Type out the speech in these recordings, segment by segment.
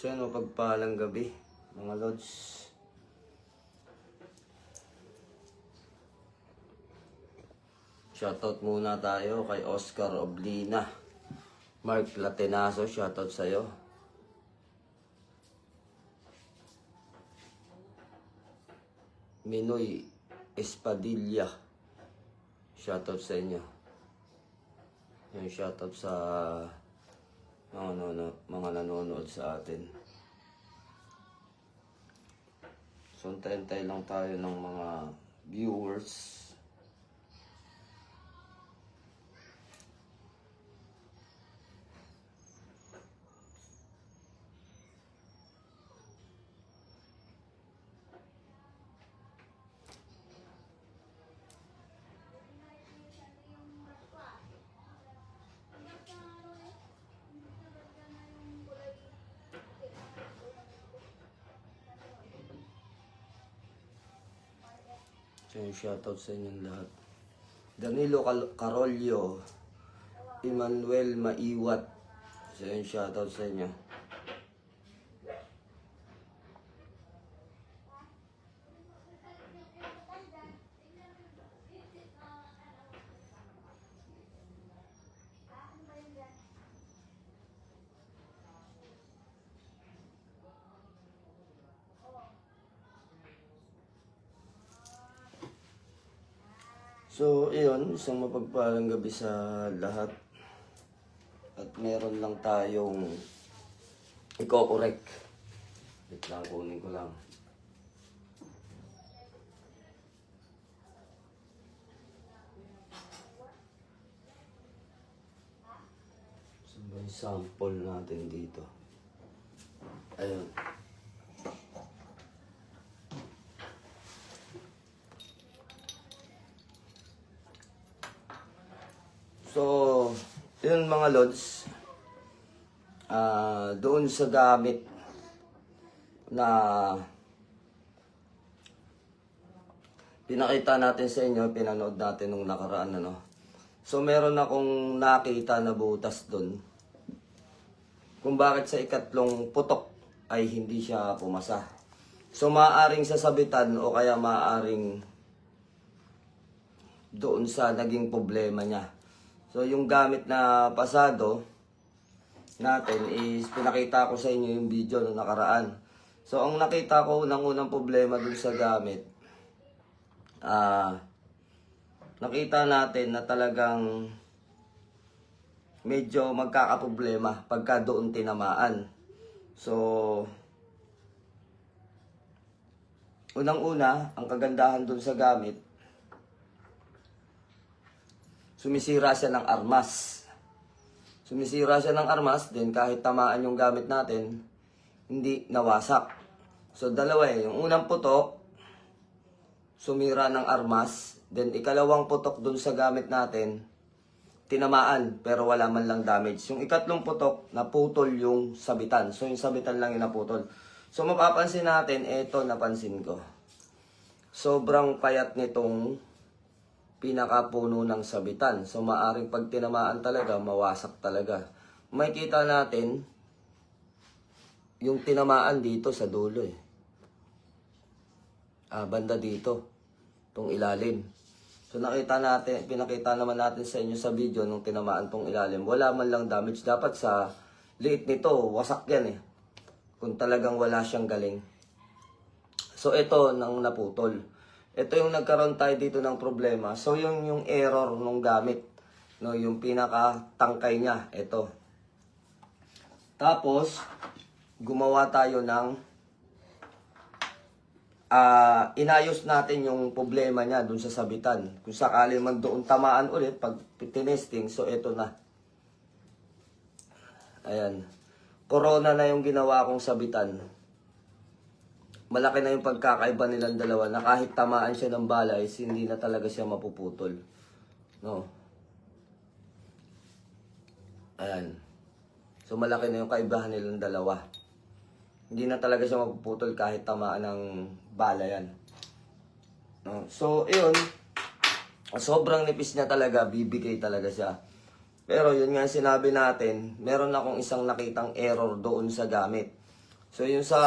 So yun, pagpalang gabi, mga lods. Shoutout muna tayo kay Oscar Oblina. Mark Latenaso, shoutout sa'yo. Minoy Espadilla, shoutout sa inyo. Yung shoutout sa mga nanonood sa atin. So, antay lang tayo ng mga viewers. So, yung shoutout sa inyong lahat. Danilo Carolio, Emmanuel Maiwat. So, yung shoutout sa inyo. So, iyon, isang mapagpalang gabi sa lahat. At meron lang tayong i-correct. Wait lang, kunin ko lang. So, may sample natin dito. Ayun. So, yun mga lods, doon sa gamit na pinakita natin sa inyo, pinanood natin nung nakaraan, ano. So, meron akong nakita na butas doon kung bakit sa ikatlong putok ay hindi siya pumasa. So, maaaring sasabitan o kaya maaaring doon sa naging problema niya. So, yung gamit na pasado natin is pinakita ko sa inyo yung video na nakaraan. So, ang nakita ko unang problema dun sa gamit, nakita natin na talagang medyo magkakaproblema pagka doon tinamaan. So, unang-una, ang kagandahan dun sa gamit, sumisira siya ng armas. Sumisira siya ng armas, then kahit tamaan yung gamit natin, hindi nawasak. So, dalawa eh. Yung unang putok, sumira ng armas. Then, ikalawang putok dun sa gamit natin, tinamaan, pero wala man lang damage. Yung ikatlong putok, naputol yung sabitan. So, yung sabitan lang yung naputol. So, mapapansin natin, eto napansin ko. Sobrang payat nitong pinakapuno ng sabitan. So, maaring pag tinamaan talaga, mawasak talaga. Makikita natin yung tinamaan dito sa dulo eh. Banda dito. Itong ilalim. So, pinakita naman natin sa inyo sa video nung tinamaan tong ilalim. Wala man lang damage. Dapat sa liit nito, wasak yan eh. Kung talagang wala siyang galing. So, ito nang naputol. Ito yung nagkaroon tayo dito ng problema. So, yung error nung gamit. No, yung pinaka-tangkay niya. Ito. Tapos, gumawa tayo ng inayos natin yung problema niya dun sa sabitan. Kung sakali man doon tamaan ulit, pag tinesting, so ito na. Ayan. Corona na yung ginawa kong sabitan. Malaki na yung pagkakaiba nilang dalawa na kahit tamaan siya ng bala is hindi na talaga siya mapuputol. No. Ayan. So malaki na yung kaibahan nilang dalawa. Hindi na talaga siya mapuputol kahit tamaan ng bala yan. No. So, yun. Sobrang nipis niya talaga. Bibigay talaga siya. Pero yun nga sinabi natin, meron akong isang nakitang error doon sa gamit. So yung sa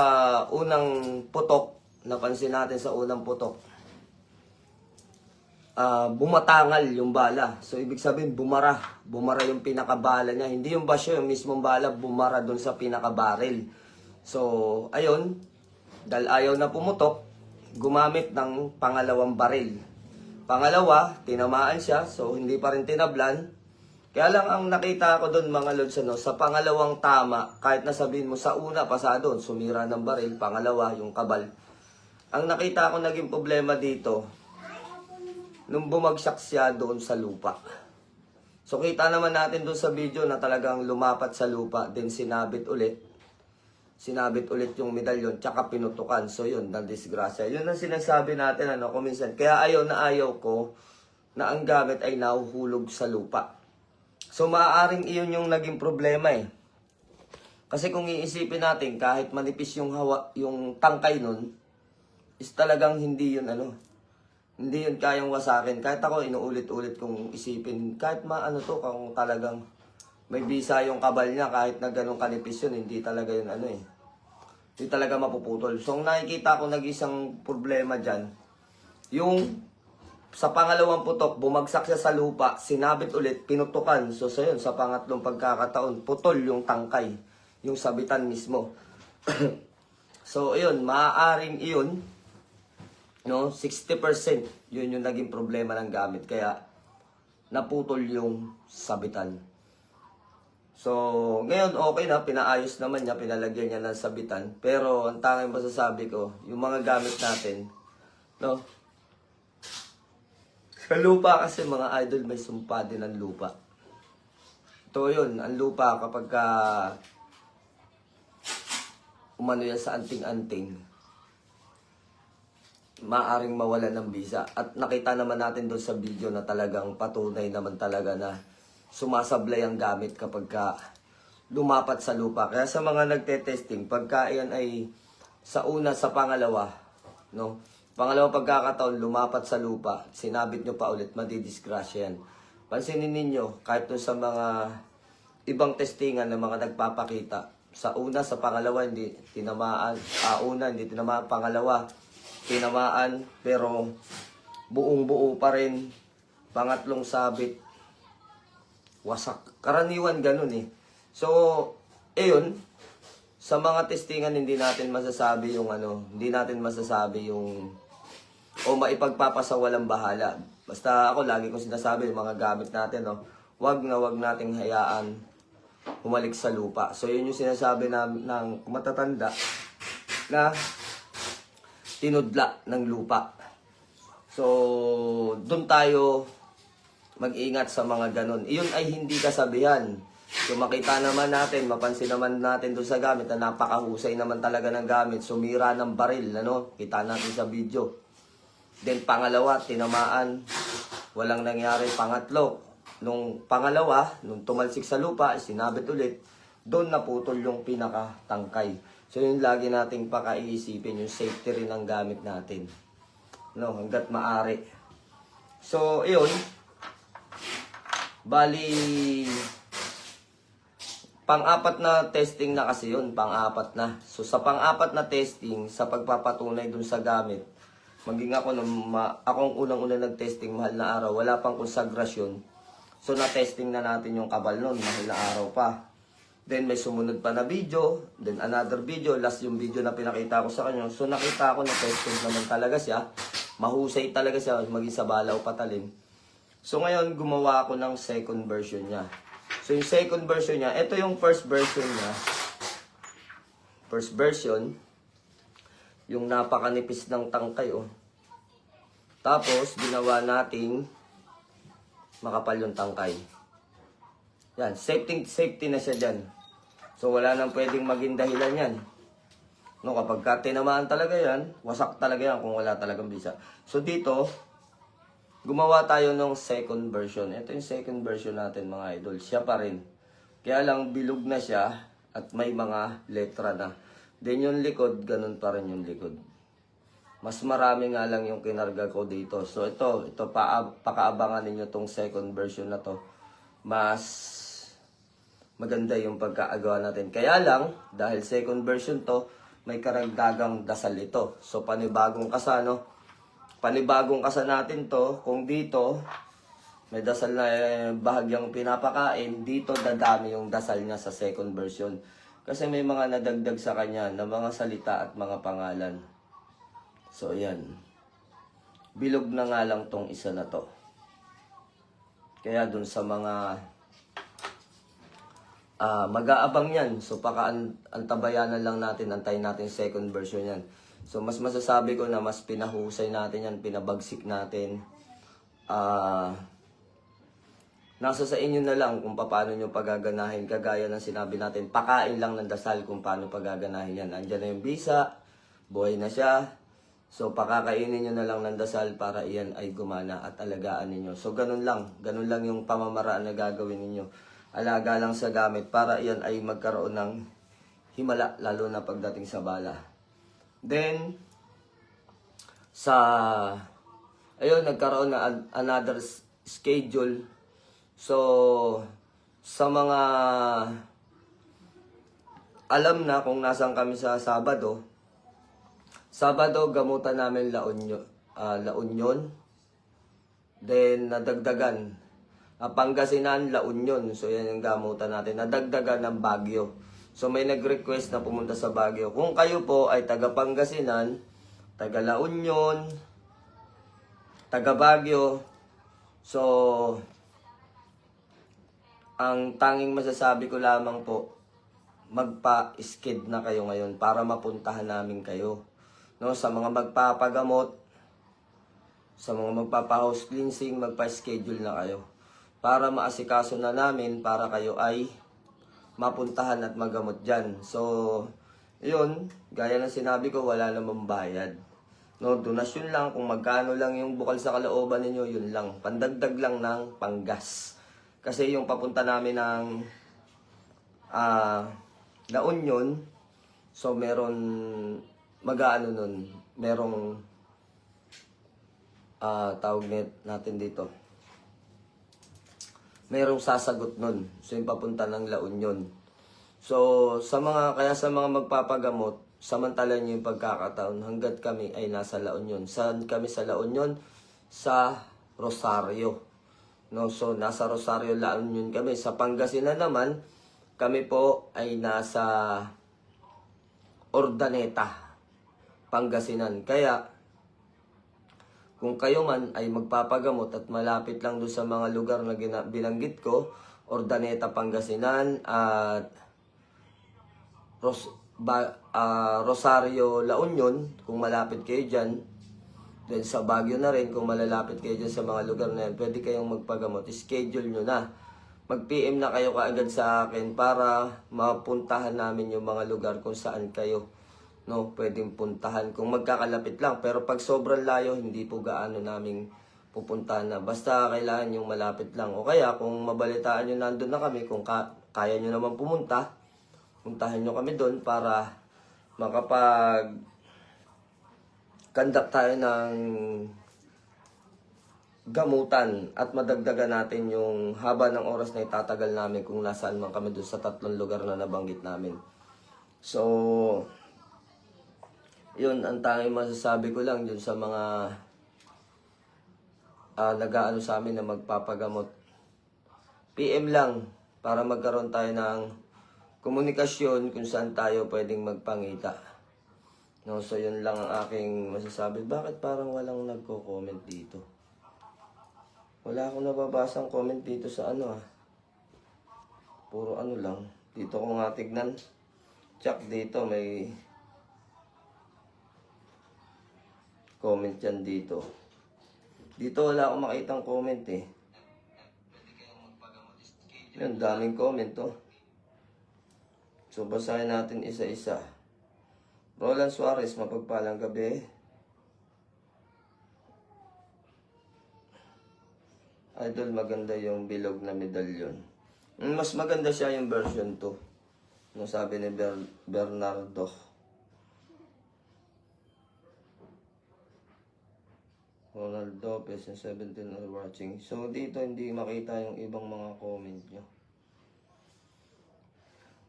unang putok, napansin natin sa unang putok, bumatangal yung bala. So ibig sabihin bumara yung pinakabala niya. Hindi yung basyo, yung mismong bala bumara doon sa pinakabaril. So ayun, dahil ayaw na pumutok, gumamit ng pangalawang baril. Pangalawa, tinamaan siya, so hindi pa rin tinablan. Kaya lang ang nakita ko doon mga lods, sa pangalawang tama, kahit nasabihin mo sa una, pasado, sumira ng baril, pangalawa, yung kabal. Ang nakita ko naging problema dito, nung bumagsak siya doon sa lupa. So kita naman natin doon sa video na talagang lumapat sa lupa, then sinabit ulit yung medalyon, tsaka pinutukan. So yun, na-disgrasya. Yun ang sinasabi natin, kuminsan. Kaya ayaw ko na ang gamit ay nahuhulog sa lupa. So maaaring iyon yung naging problema eh. Kasi kung iisipin natin, kahit manipis yung tangkay nun, is talagang hindi yun hindi yun kayang wasakin. Kahit ako inuulit-ulit kong isipin, kahit kung talagang may bisa yung kabal niya, kahit na ganun kanipis yun, hindi talaga yun hindi talaga mapuputol. So ang nakikita ko nag-isang problema dyan, yung sa pangalawang putok, bumagsak siya sa lupa, sinabit ulit, pinutukan. So sa pangatlong pagkakataon, putol yung tangkay, yung sabitan mismo. So ayun, maaaring iyon, 60% yun yung naging problema ng gamit. Kaya naputol yung sabitan. So ngayon okay na, pinaayos naman niya, pinalagyan niya ng sabitan. Pero ang tanging masasabi ko, yung mga gamit natin, sa lupa kasi mga idol, may sumpa din ang lupa. Ito yun, ang lupa kapag umano yan sa anting-anting, maaring mawalan ng bisa. At nakita naman natin doon sa video na talagang patunay naman talaga na sumasablay ang gamit kapag lumapat sa lupa. Kaya sa mga nagte-testing, pagka yan ay sa una, sa pangalawa, pangalawang pagkakataon, lumapat sa lupa, sinabit nyo pa ulit, madidisgrasya yan. Pansinin ninyo, kahit dun sa mga ibang testingan ng mga nagpapakita, sa una, sa pangalawa, hindi tinamaan, hindi tinamaan, pangalawa, tinamaan, pero buong-buo pa rin, pangatlong sabit, wasak. Karaniwan ganun eh. So, sa mga testingan, hindi natin masasabi yung o maipagpapasa walang bahala. Basta ako, lagi kong sinasabi yung mga gamit natin, wag nating hayaan humalik sa lupa. So, yun yung sinasabi ng matatanda na tinudla ng lupa. So, doon tayo mag-ingat sa mga ganun. Iyon ay hindi kasabihan. So, makita naman natin, mapansin naman natin doon sa gamit na napakahusay naman talaga ng gamit. Sumira ng baril, kita natin sa video. Then pangalawa, tinamaan, walang nangyari. Pangatlo, nung pangalawa, nung tumalsik sa lupa, sinabit ulit, doon naputol yung pinakatangkay. So yun lagi nating pakaiisipin, yung safety rin ng gamit natin. Hanggat maaari. So, yun. Bali, pang-apat na testing na kasi yun, pang-apat na. So sa pang-apat na testing, sa pagpapatunay dun sa gamit, maging ako, akong unang-unang nag-testing, mahal na araw, wala pang konsagrasyon. So na-testing na natin yung kabal nun, mahal na araw pa. Then may sumunod pa na video, then another video, last yung video na pinakita ko sa kanya. So nakita ko na testing naman talaga siya, mahusay talaga siya, maging sa balaw patalim. So ngayon, gumawa ako ng second version niya. So yung second version niya, ito yung first version niya. First version, yung napakanipis ng tangkay, Tapos, ginawa nating makapal yung tangkay. Yan, safety na siya dyan. So wala nang pwedeng maging dahilan yan. Kapag tinamaan talaga yan, wasak talaga yan kung wala talagang bisa. So dito, gumawa tayo ng second version. Ito yung second version natin mga idol. Siya pa rin. Kaya lang bilog na siya at may mga letra na. Then yung likod, ganun pa rin yung likod. Mas marami nga lang yung kinarga ko dito. So ito pakaabangan ninyo tong second version na to. Mas maganda yung pagkaagawa natin. Kaya lang, dahil second version to, may karagdagang dasal ito. So, panibagong kasa, no? Panibagong kasa natin to, kung dito, may dasal na bahagyang pinapakain, dito dadami yung dasal niya sa second version. Kasi may mga nadagdag sa kanya na mga salita at mga pangalan. So, yan. Bilog na nga lang tong isa na to. Kaya dun sa mga mag-aabang yan. So, antabayanan lang natin, antayin natin second version yan. So, mas masasabi ko na mas pinahusay natin yan, pinabagsik natin. Nasa sa inyo na lang kung paano nyo pagaganahin. Kagaya ng sinabi natin, pakain lang ng dasal kung paano pagaganahin yan. Andyan na yung bisa, buhay na siya. So, pakakainin nyo na lang ng dasal para iyan ay gumana at alagaan ninyo. So, ganun lang yung pamamaraan na gagawin ninyo. Alaga lang sa gamit para iyan ay magkaroon ng himala, lalo na pagdating sa bala. Then, nagkaroon na another schedule. So, sa mga alam na kung nasan kami sa Sabado, gamutan namin La Union. Then, nadagdagan. Pangasinan, La Union. So, yan yung gamutan natin. Nadagdagan ng Baguio. So, may nag-request na pumunta sa Baguio. Kung kayo po ay taga Pangasinan, taga La Union, taga Baguio, so, ang tanging masasabi ko lamang po, magpa-skid na kayo ngayon para mapuntahan namin kayo. No, sa mga magpapagamot, sa mga magpapa-house cleansing, magpa-schedule na kayo. Para maasikaso na namin, para kayo ay mapuntahan at magamot dyan. So, yun, gaya ng sinabi ko, wala namang bayad. No, donasyon lang, kung magkano lang yung bukal sa kalooban ninyo, yun lang. Pandagdag lang ng panggas. Kasi yung papunta namin ng La Union, so meron merong tawag natin dito. Merong sasagot nun. So, yung papunta ng La Union. So, kaya sa mga magpapagamot, samantalan nyo yung pagkakataon hanggat kami ay nasa La Union. Saan kami sa La Union? Sa Rosario. No, so, nasa Rosario, La Union kami. Sa Pangasinan naman, kami po ay nasa Urdaneta, Pangasinan. Kaya, kung kayo man ay magpapagamot at malapit lang doon sa mga lugar na binanggit ko, Urdaneta, Pangasinan, at Rosario, La Union, kung malapit kayo dyan, then sa Baguio na rin, kung malalapit kayo dyan sa mga lugar na yan, pwede kayong magpagamot. Schedule nyo na. Mag-PM na kayo kaagad sa akin para mapuntahan namin yung mga lugar kung saan kayo pwedeng puntahan kung magkakalapit lang. Pero pag sobrang layo, hindi po gaano naming pupuntahan na. Basta kailangan yung malapit lang. O kaya kung mabalitaan nyo nandun na kami, kung kaya nyo naman pumunta, puntahan nyo kami doon para makapag-conduct tayo ng gamutan at madagdagan natin yung haba ng oras na itatagal namin kung nasaan man kami doon sa 3 lugar na nabanggit namin. So, yun, ang tanging masasabi ko lang dun sa mga nag-aano sa amin na magpapagamot. PM lang para magkaroon tayo ng komunikasyon kung saan tayo pwedeng magpangita. No, so yun lang ang aking masasabi. Bakit parang walang nagko-comment dito? Wala akong nababasang comment dito sa Puro lang. Dito ko nga tignan. Check dito, may comment yan dito. Dito wala akong makitang comment eh. Yan, daming comment So, basahin natin isa-isa. Roland Suarez, mapagpalang gabi. Idol, maganda yung bilog na medalyon. Mas maganda siya yung version 2. No, sabi ni Bernardo. Ronald Lopez, 17 are watching. So, dito hindi makita yung ibang mga comment nyo.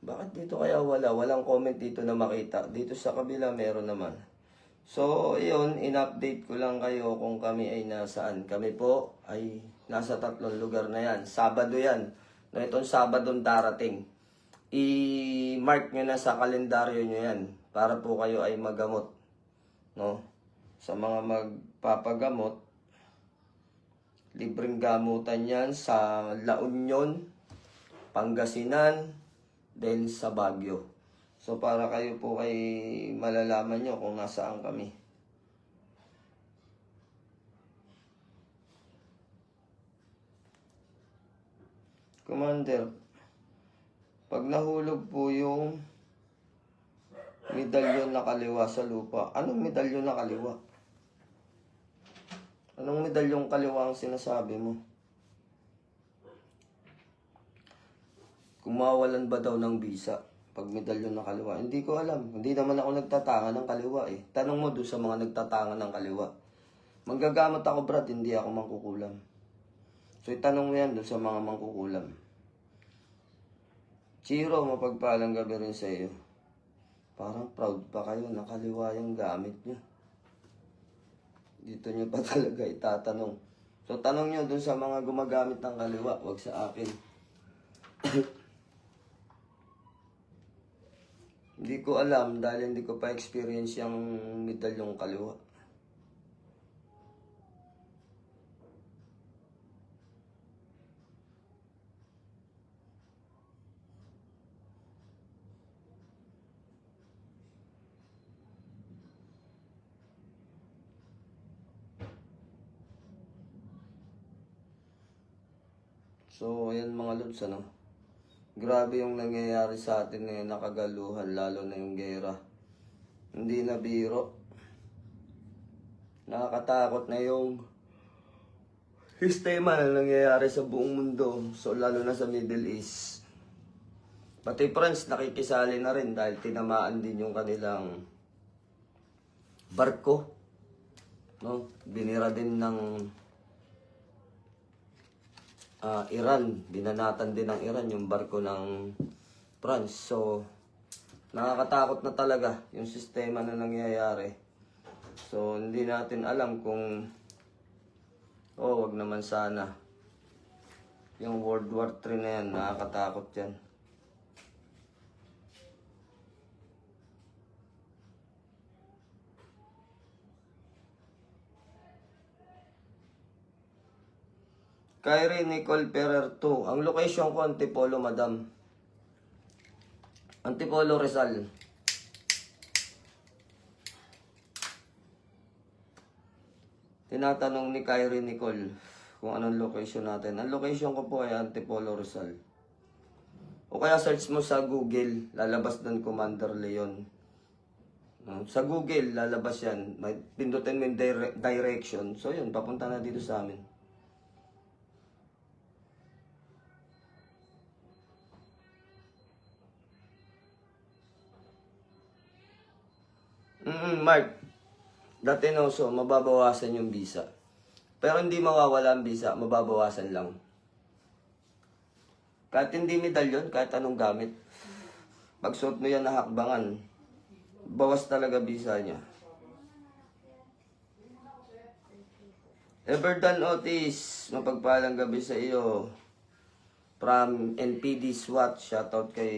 Bakit dito kaya wala? Walang comment dito na makita. Dito sa kabila meron naman. So, yun, in-update ko lang kayo kung kami ay nasaan. Kami po ay nasa 3 lugar na yan. Sabado yan. No, itong Sabadong darating. I-mark nyo na sa kalendaryo nyo yan para po kayo ay magamot. No? Sa mga magpapagamot, libreng gamutan yan sa La Union, Pangasinan, then sa Baguio. So para kayo po ay malalaman nyo kung nasaan kami. Commander, pag nahulog po yung medalyon na kaliwa sa lupa, anong medalyon na kaliwa? Anong medalyong kaliwa ang sinasabi mo? Kumawalan ba daw ng bisa pag medalyon na kaliwa? Hindi ko alam. Hindi naman ako nagtatanga ng kaliwa eh. Tanong mo doon sa mga nagtatanga ng kaliwa. Manggagamot ako, Brad, hindi ako mangkukulam. So itanong mo yan doon sa mga mangkukulam. Chiro, mapagpalang gabi rin sa iyo. Parang proud pa kayo na kaliwa yung gamit nyo. Dito nyo pa talaga itatanong. So tanong nyo doon sa mga gumagamit ng kaliwa, wag sa akin. Hindi ko alam dahil hindi ko pa experience yung medalyong kaliwa. So, ayan mga lods, ano? Grabe yung nangyayari sa atin ngayon, nakagaluhan, lalo na yung gera. Hindi na biro. Nakakatakot na yung sistema na nangyayari sa buong mundo. So, lalo na sa Middle East. Pati France nakikisali na rin dahil tinamaan din yung kanilang barko. No? Binira din ng Iran, binanatan din ng Iran yung barko ng France. So, nakakatakot na talaga yung sistema na nangyayari. So, hindi natin alam kung wag naman sana. Yung World War III na yan, nakakatakot yan. Kyrie Nicole Ferrer 2. Ang location ko, Antipolo, madam. Antipolo, Rizal. Tinatanong ni Kyrie Nicole kung anong location natin. Ang location ko po ay Antipolo, Rizal. O kaya search mo sa Google, lalabas doon Commander Leon. Sa Google, lalabas yan. May pindutin mo yung direction. So yun, papunta na dito sa amin. Mark, dati no, so mababawasan yung visa. Pero hindi mawawala ang visa, mababawasan lang. Kahit hindi medalyon, kahit anong gamit. Pag suot mo yan na hakbangan, bawas talaga visa niya. Everdan Otis, mapagpalang gabi sa iyo. From NPD SWAT, shoutout kay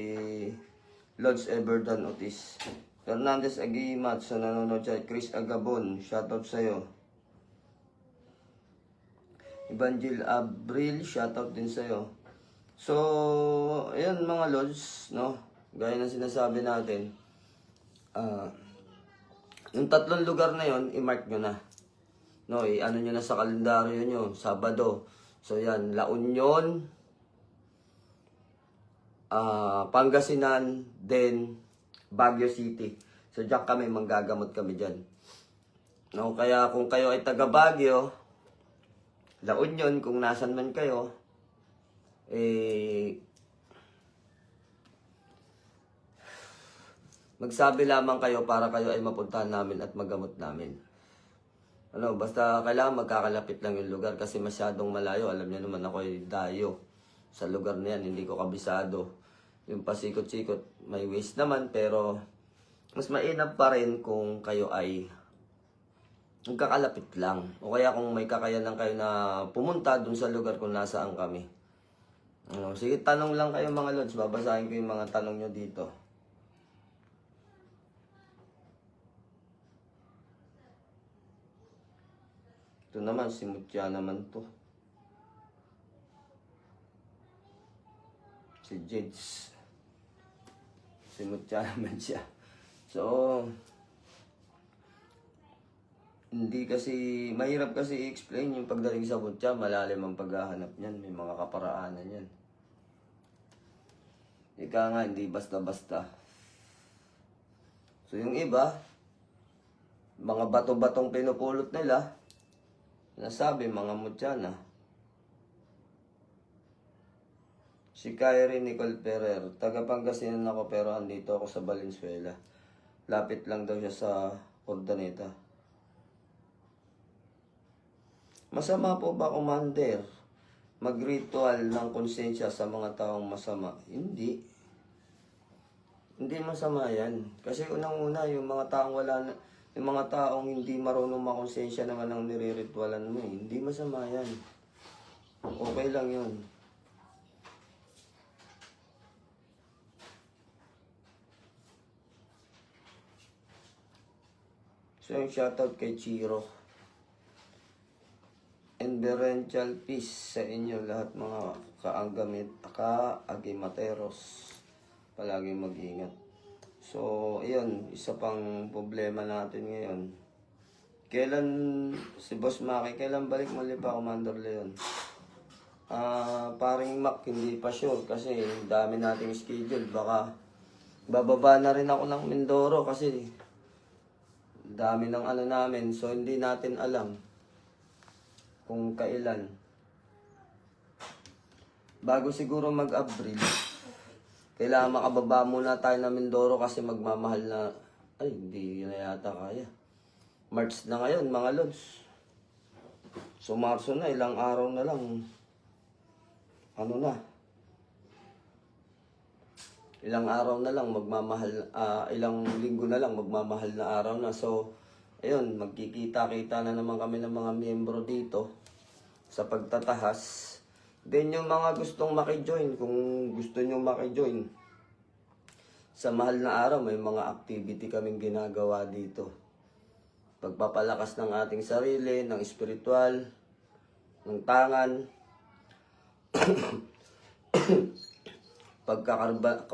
Lodge Everdan Otis. Fernandez Aguimat sa nanonood siya. Chris Agabon, shoutout sa'yo. Evangel Abril, shoutout din sa'yo. So, ayan mga lods, no? Gaya ng sinasabi natin. Yung 3 lugar na yon, i-mark nyo na. No, ano nyo na sa kalendaryo nyo, Sabado. So, yan, La Union, Pangasinan, then Baguio City. So diyan kami, manggagamot kami dyan. No, kaya kung kayo ay taga Baguio, La Union, kung nasan man kayo, magsabi lamang kayo para kayo ay mapuntahan namin at magamot namin. Ano, basta kailangan magkakalapit lang yung lugar kasi masyadong malayo. Alam niyo naman ako ay dayo sa lugar na yan, hindi ko kabisado. Yung pasikot-sikot, may waste naman, pero mas mainam pa rin kung kayo ay nagkakalapit lang. O kaya kung may kakayanan kayo na pumunta dun sa lugar kung nasaan kami. Sige, tanong lang kayo mga lods. Babasahin ko yung mga tanong nyo dito. Ito naman, si Mutya naman to. Si Jades. Si Mutya naman siya. So, hindi kasi, mahirap kasi i-explain yung pagdating sa Mutya. Malalim ang paghahanap niyan. May mga kaparaanan yan. Ika nga, hindi basta-basta. So, yung iba, mga bato-batong pinupulot nila, nasabi, mga Mutya na. Si Kyrie Nicole Ferrer, taga Pangasinan ako pero andito ako sa Valenzuela. Lapit lang daw siya sa Ordaneta. Masama po ba, Commander, mag-ritual ng konsensya sa mga taong masama? Hindi. Hindi masama yan. Kasi unang-una, yung mga taong yung mga taong hindi marunong makonsensya naman ang nire-ritualan mo. Hindi masama yan. Okay lang yun. So, yung shoutout kay Chiro. Inverential peace sa inyo lahat mga ka-agimateros. Palagi mag-ingat. So, ayun, isa pang problema natin ngayon. Kailan, si Boss Maki, kailan balik muli pa, Commander Leon? Paring Mac, hindi pa sure kasi dami nating schedule. Baka bababa na rin ako ng Mindoro kasi dami ng ano namin. So, hindi natin alam kung kailan. Bago siguro mag-Abril, kailangan makababa muna tayo ng Mindoro kasi magmamahal na, ay, hindi na yata kaya. March na ngayon, mga lods. So, Marso na, ilang araw na lang. Ano na? Ilang araw na lang magmamahal, ilang linggo na lang magmamahal na araw na. So, ayun, magkikita-kita na naman kami ng mga miyembro dito sa pagtatahas. Then yung mga gustong makijoin, kung gusto nyo makijoin, sa mahal na araw may mga activity kaming ginagawa dito. Pagpapalakas ng ating sarili, ng espiritual, ng tangan,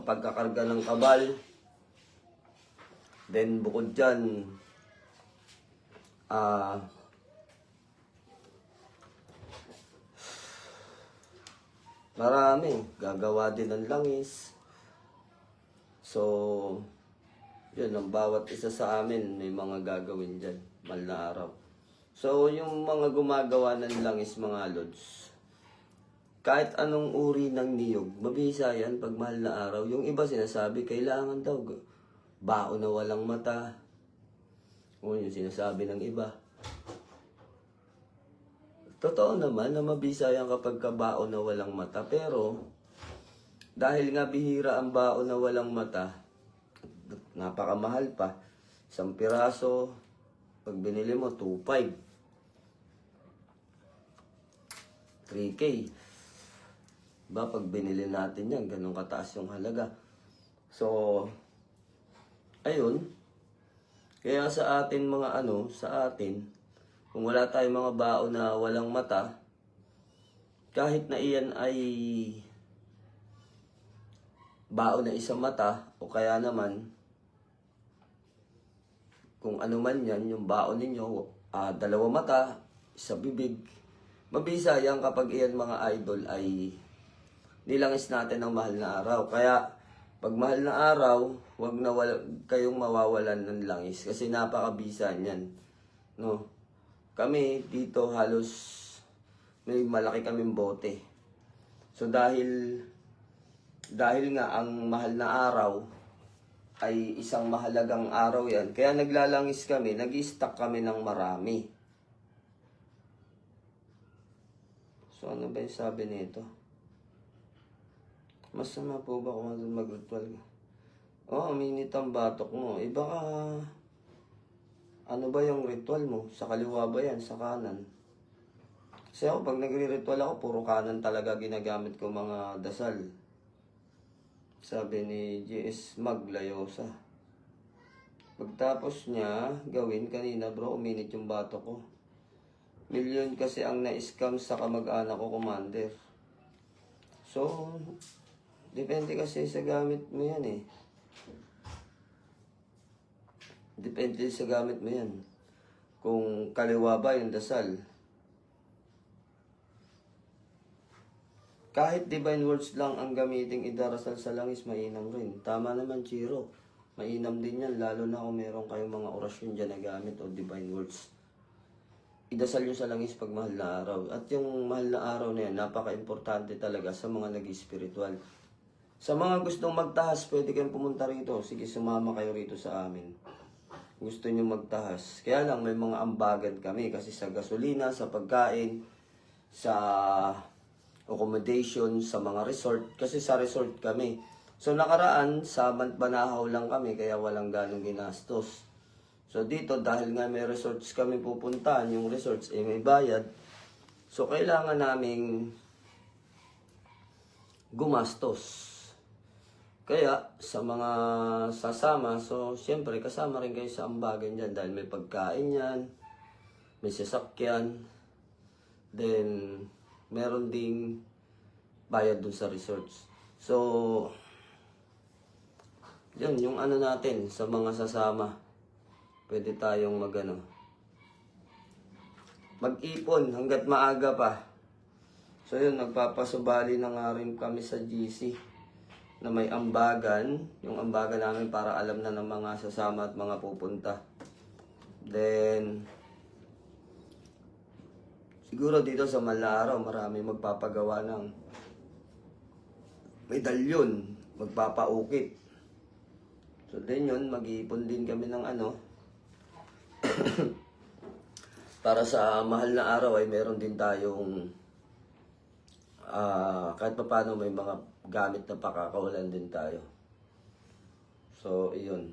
pagkakarga ng kabal. Then bukod dyan, marami, gagawa din ng langis. So, yun, ang bawat isa sa amin may mga gagawin dyan, mahal na araw. So, yung mga gumagawa ng langis, mga lods, kahit anong uri ng niyog, mabisa yan pag mahal na araw. Yung iba sinasabi, kailangan daw baon na walang mata. O yung sinasabi ng iba. Totoo naman na mabisa yan kapag baon na walang mata. Pero, dahil nga bihira ang baon na walang mata, napakamahal pa. 1 piraso, pag binili mo, 2.5. 3K. Ba, pag binili natin yan, ganun kataas yung halaga. So, ayun. Kaya sa atin mga kung wala tayong mga baon na walang mata, kahit na iyan ay baon na isang mata, o kaya naman, kung ano man yan, yung baon ninyo, 2 mata, 1 bibig, mabisa yan kapag iyan mga idol ay nilangis natin ng mahal na araw. Kaya, pag mahal na araw, huwag na kayong mawawalan ng langis kasi napakabisa niyan. No? Kami dito halos may malaki kaming bote. So dahil nga ang mahal na araw ay isang mahalagang araw yan, kaya naglalangis kami, nag-i-stock kami ng marami. So ano ba yung sabi nito? Masama po ba kung mag-ritual ka? Oo, uminit ang batok mo. Eh baka, ano ba yung ritual mo? Sa kaliwa ba yan? Sa kanan? Kasi ako, pag nagre-ritual ako, puro kanan talaga ginagamit ko mga dasal. Sabi ni J.S. Maglayosa. Pagtapos niya, gawin kanina bro, uminit yung batok ko. Milyon kasi ang na-scam sa kamag-anak ko, Commander. So, depende kasi sa gamit mo yan eh. Depende sa gamit mo yan. Kung kaliwa ba yung dasal. Kahit divine words lang ang gamiting idarasal sa langis, mainam rin. Tama naman, Chiro. Mainam din yan, lalo na kung meron kayong mga orasyon dyan na gamit o divine words. Idasal nyo sa langis pag mahal na araw. At yung mahal na araw na yan, napaka-importante talaga sa mga nag-spiritual. Sa mga gustong magtahas, pwede kayong pumunta rito. Sige, sumama kayo rito sa amin. Gusto nyo magtahas. Kaya lang, may mga ambagan kami. Kasi sa gasolina, sa pagkain, sa accommodation, sa mga resort. Kasi sa resort kami. So nakaraan, sa Banahaw lang kami, kaya walang ganong ginastos. So dito, dahil nga may resorts kami pupuntahan, yung resorts may bayad. So kailangan naming gumastos. Kaya sa mga sasama, so siyempre kasama rin kayo sa ambagan dyan dahil may pagkain yan, may sasakyan, then meron ding bayad dun sa resorts. So, yun, yung ano natin sa mga sasama, pwede tayong mag-ipon hanggat maaga pa. So yun, nagpapasubali na nga rin kami sa GC na may ambagan. Yung ambagan namin para alam na ng mga sasama at mga pupunta. Then, siguro dito sa Malaraw, marami magpapagawa ng medalyon, magpapaukit. So then yun, mag-iipon din kami ng para sa mahal na araw ay meron din tayong kahit pa paano may mga gamit na pakakawalan din tayo. So, iyon.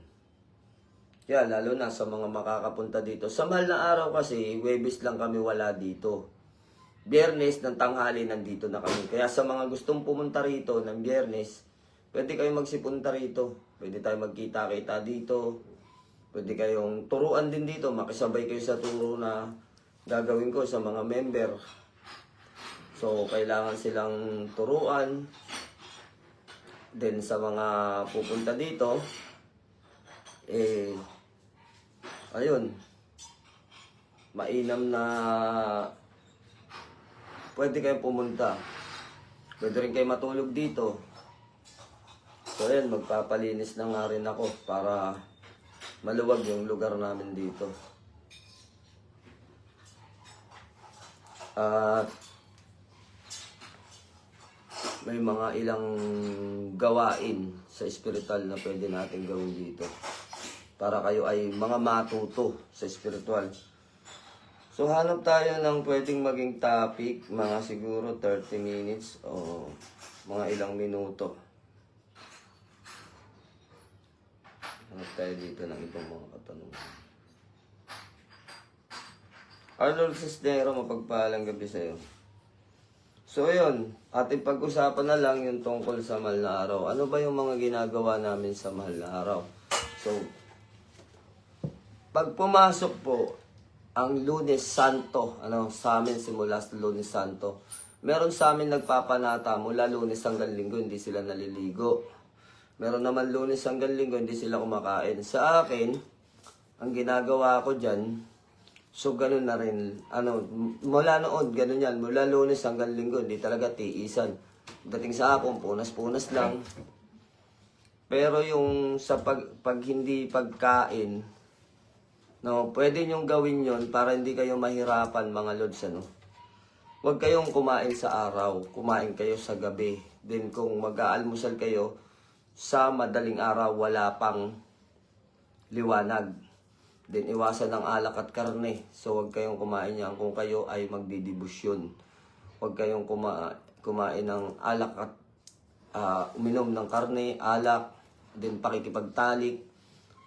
Kaya lalo na sa mga makakapunta dito. Sa mahal na araw kasi, Huwebes lang kami wala dito. Biyernes ng tanghali nandito na kami. Kaya sa mga gustong pumunta rito ng Biyernes, pwede kayong magsipunta rito. Pwede tayo magkita-kita dito. Pwede kayong turuan din dito. Makisabay kayo sa turo na gagawin ko sa mga member. So, kailangan silang turuan. Then, sa mga pupunta dito, ayun, mainam na pwede kayong pumunta. Pwede rin kayo matulog dito. So, ayun, magpapalinis na nga rin ako para maluwag yung lugar namin dito. At may mga ilang gawain sa spiritual na pwede natin gawin dito. Para kayo ay mga matuto sa spiritual. So hanap tayo ng pwedeng maging topic, mga siguro 30 minutes o mga ilang minuto. Hanap tayo dito ng ibang mga katanungan. Lord Cisnero, mapagpalang gabi sa'yo. So yun, ating pag-usapan na lang yung tungkol sa mahal na araw. Ano ba yung mga ginagawa namin sa mahal na araw? So, pag pumasok po ang Lunes Santo, sa amin simula sa Lunes Santo, meron sa amin nagpapanata mula Lunes hanggang Linggo, hindi sila naliligo. Meron naman Lunes hanggang Linggo, hindi sila kumakain. Sa akin, ang ginagawa ko dyan, so ganun na rin, mula noon, ganun yan, mula Lunes hanggang Linggo, hindi talaga tiisan. Dating sa hapon, punas-punas lang. Pero yung sa pag hindi pagkain, pwede nyong gawin yon para hindi kayo mahirapan mga lods, Huwag kayong kumain sa araw, kumain kayo sa gabi. Then kung mag-aalmusal kayo, sa madaling araw wala pang liwanag. Then iwasan ng alak at karne. So huwag kayong kumain yan kung kayo ay magdidibusyon. Huwag kayong kumain ng alak at uminom ng karne, alak, din pakikipagtalik.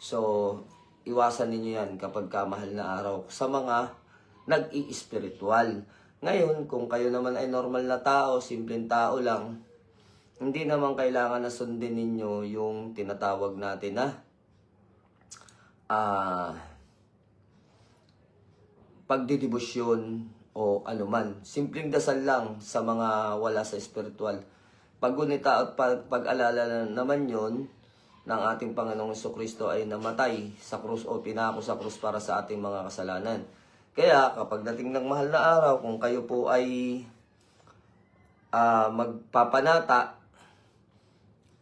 So, iwasan ninyo yan kapag mahal na araw sa mga nag-i-spiritual. Ngayon, kung kayo naman ay normal na tao, simpleng tao lang, hindi naman kailangan na sundin ninyo yung tinatawag natin na pagdidibusyon o anuman. Simpleng dasal lang sa mga wala sa spiritual. Paggunita at pag-alala naman yon ng ating Panginoong Jesucristo ay namatay sa krus o pinako sa krus para sa ating mga kasalanan. Kaya kapag dating ng mahal na araw, kung kayo po ay magpapanata,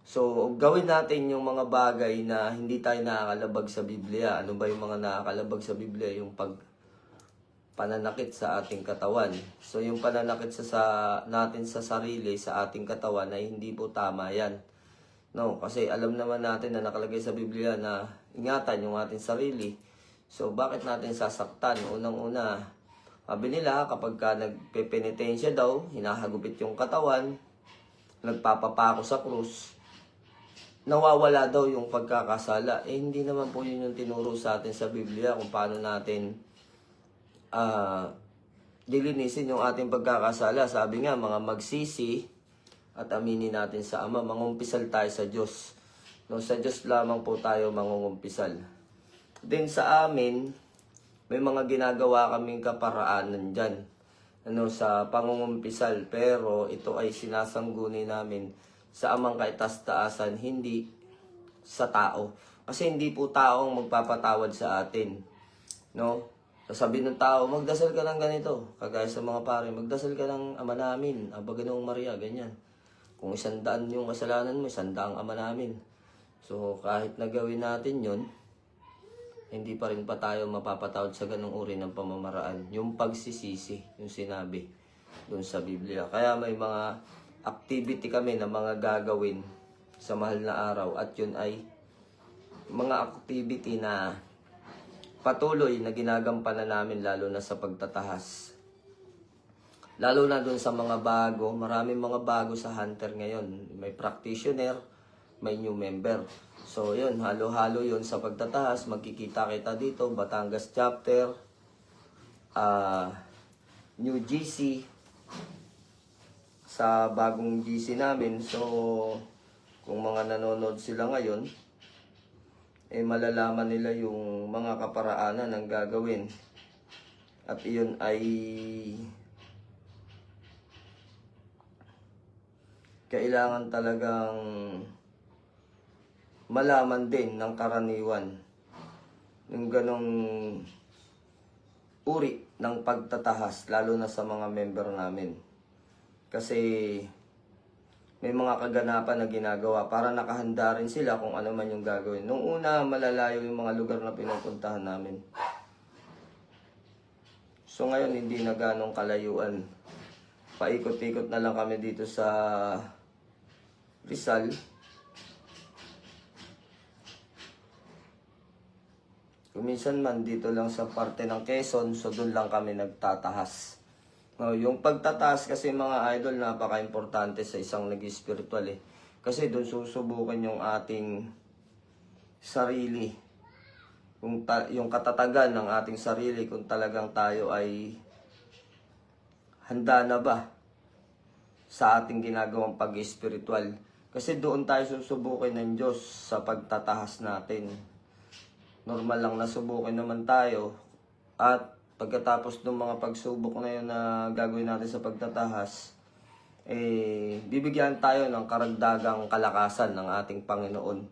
so gawin natin yung mga bagay na hindi tayo nakakalabag sa Biblia. Ano ba yung mga nakakalabag sa Biblia? Yung pananakit sa ating katawan. So yung pananakit natin sa sarili, sa ating katawan ay hindi po tama yan. No, kasi alam naman natin na nakalagay sa Biblia na ingatan yung ating sarili. So bakit natin sasaktan? Unang-una, sabi nila kapag ka nagpepenitensya daw, hinahagupit yung katawan, nagpapapako sa krus, nawawala daw yung pagkakasala. Eh hindi naman po yun yung tinuro sa atin sa Biblia kung paano natin dilinisin yung ating pagkakasala. Sabi nga, mga magsisi at aminin natin sa Ama, mangumpisal tayo sa Diyos. No, sa Diyos lamang po tayo mangungumpisal. Then sa amin, may mga ginagawa kaming kaparaanan dyan, sa pangungumpisal. Pero ito ay sinasangguni namin sa Amang kaitaas-taasan, hindi sa tao. Kasi hindi po tao ang magpapatawad sa atin. No? Sasabihin ng tao, magdasal ka ng ganito. Kagaya sa mga pare, magdasal ka ng Ama namin, Aba Ginoong Maria, ganyan. Kung 100 yung kasalanan mo, 100 ang Ama namin. So kahit nagawin natin yon, hindi pa rin pa tayo mapapatawad sa ganung uri ng pamamaraan. Yung pagsisisi, yung sinabi doon sa Biblia. Kaya may mga activity kami na mga gagawin sa mahal na araw. At yun ay mga activity na patuloy na ginagampanan namin lalo na sa pagtatahas. Lalo na doon sa mga bago. Maraming mga bago sa Hunter ngayon. May practitioner, may new member. So yun, halo-halo yun sa pagtatahas. Magkikita kita dito, Batangas chapter, New GC, sa bagong GC namin. So kung mga nanonood sila ngayon, malalaman nila yung mga kaparaanan ng gagawin. At iyon ay kailangan talagang malaman din ng karaniwan yung ganong uri ng pagtatahas, lalo na sa mga member namin. Kasi may mga kaganapan na ginagawa para nakahanda rin sila kung ano man yung gagawin. Nung una, malalayo yung mga lugar na pinupuntahan namin. So ngayon, hindi na ganong kalayuan. Paikot-ikot na lang kami dito sa Rizal. Kuminsan man dito lang sa parte ng Quezon, so doon lang kami nagtatahas. No, yung pagtataas kasi mga idol, napaka-importante sa isang nag-spiritual eh. Kasi doon susubukan yung ating sarili. Yung katatagan ng ating sarili, kung talagang tayo ay handa na ba sa ating ginagawang pag-spiritual. Kasi doon tayo susubukin ng Diyos sa pagtatahas natin. Normal lang na subukin naman tayo. At pagkatapos ng mga pagsubok na yun na gagawin natin sa pagtatahas, bibigyan tayo ng karagdagang kalakasan ng ating Panginoon.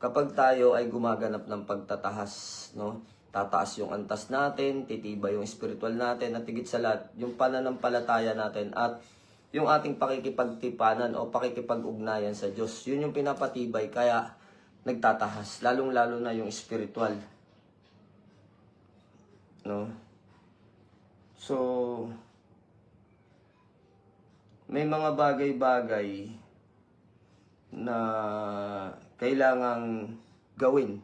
Kapag tayo ay gumaganap ng pagtatahas, no? Tataas yung antas natin, titiba yung spiritual natin, at higit sa lahat, yung pananampalataya natin at yung ating pakikipagtipanan o pakikipag-ugnayan sa Diyos. Yun yung pinapatibay, kaya nagtatahas, lalong-lalo na yung spiritual. No? So, may mga bagay-bagay na kailangang gawin.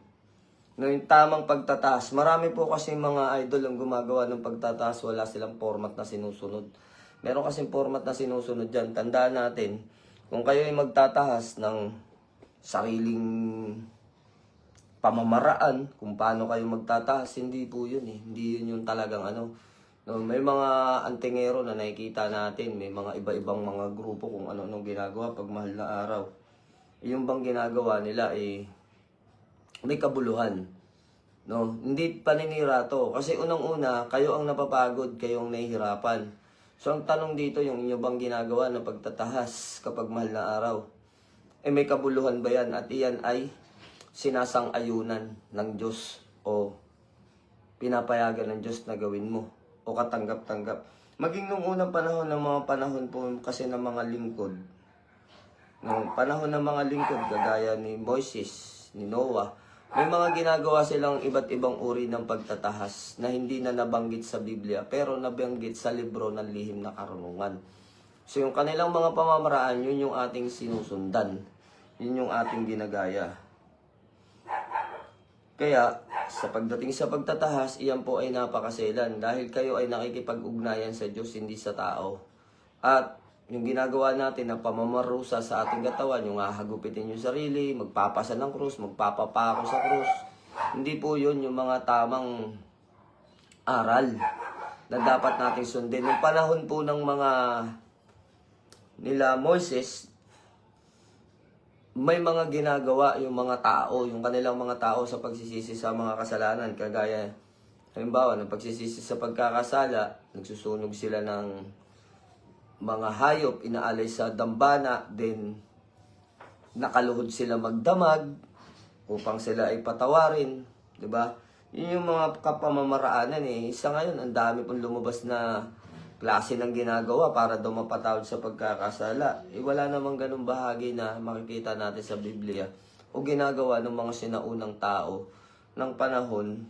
Yung tamang pagtataas. Marami po kasi mga idol ang gumagawa ng pagtataas, wala silang format na sinusunod. Meron kasing format na sinusunod dyan. Tandaan natin, Kung kayo ay magtatahas ng sariling pamamaraan, kung paano kayo magtatahas, hindi po yun eh. Hindi yun yung talagang ano. No, may mga antingero na nakikita natin, may mga iba-ibang mga grupo kung ano-anong ginagawa pag mahal na araw. Yung bang ginagawa nila eh, may kabuluhan. No, hindi paninira to. Kasi unang-una, kayo ang napapagod, kayo ang nahihirapan. So ang tanong dito, yung inyo bang ginagawa na pagtatahas kapag mahal na araw? Eh may kabuluhan ba yan? At iyan ay sinasang-ayunan ng Diyos o pinapayagan ng Diyos na gawin mo o katanggap-tanggap. Maging nung unang panahon ng mga panahon po kasi ng mga lingkod, nung panahon ng mga lingkod kagaya ni Moises, ni Noah, may mga ginagawa silang iba't ibang uri ng pagtatahas na hindi na nabanggit sa Biblia pero nabanggit sa libro ng lihim na karunungan. So yung kanilang mga pamamaraan, yun yung ating sinusundan. Yun yung ating ginagaya. Kaya, sa pagdating sa pagtatahas, iyan po ay napakaselan dahil kayo ay nakikipag-ugnayan sa Diyos, hindi sa tao. At yung ginagawa natin na pamamarusa sa ating katawan, yung hahagupitin yung sarili, magpapasa ng krus, magpapapako sa krus, hindi po yun yung mga tamang aral na dapat nating sundin. Yung panahon po ng mga nila Moises, may mga ginagawa yung mga tao, yung kanilang mga tao sa pagsisisi sa mga kasalanan. Kagaya, halimbawa, ng pagsisisi sa pagkakasala, nagsusunog sila ng mga hayop, inaalay sa dambana, then nakaluhod sila magdamag upang sila ay patawarin. 'Di ba? Yun yung mga kapamamaraanan eh. Isa ngayon, ang dami pong lumabas na klase ng ginagawa para daw mapatawad sa pagkakasala. Eh, wala namang ganung bahagi na makikita natin sa Biblia o ginagawa ng mga sinaunang tao ng panahon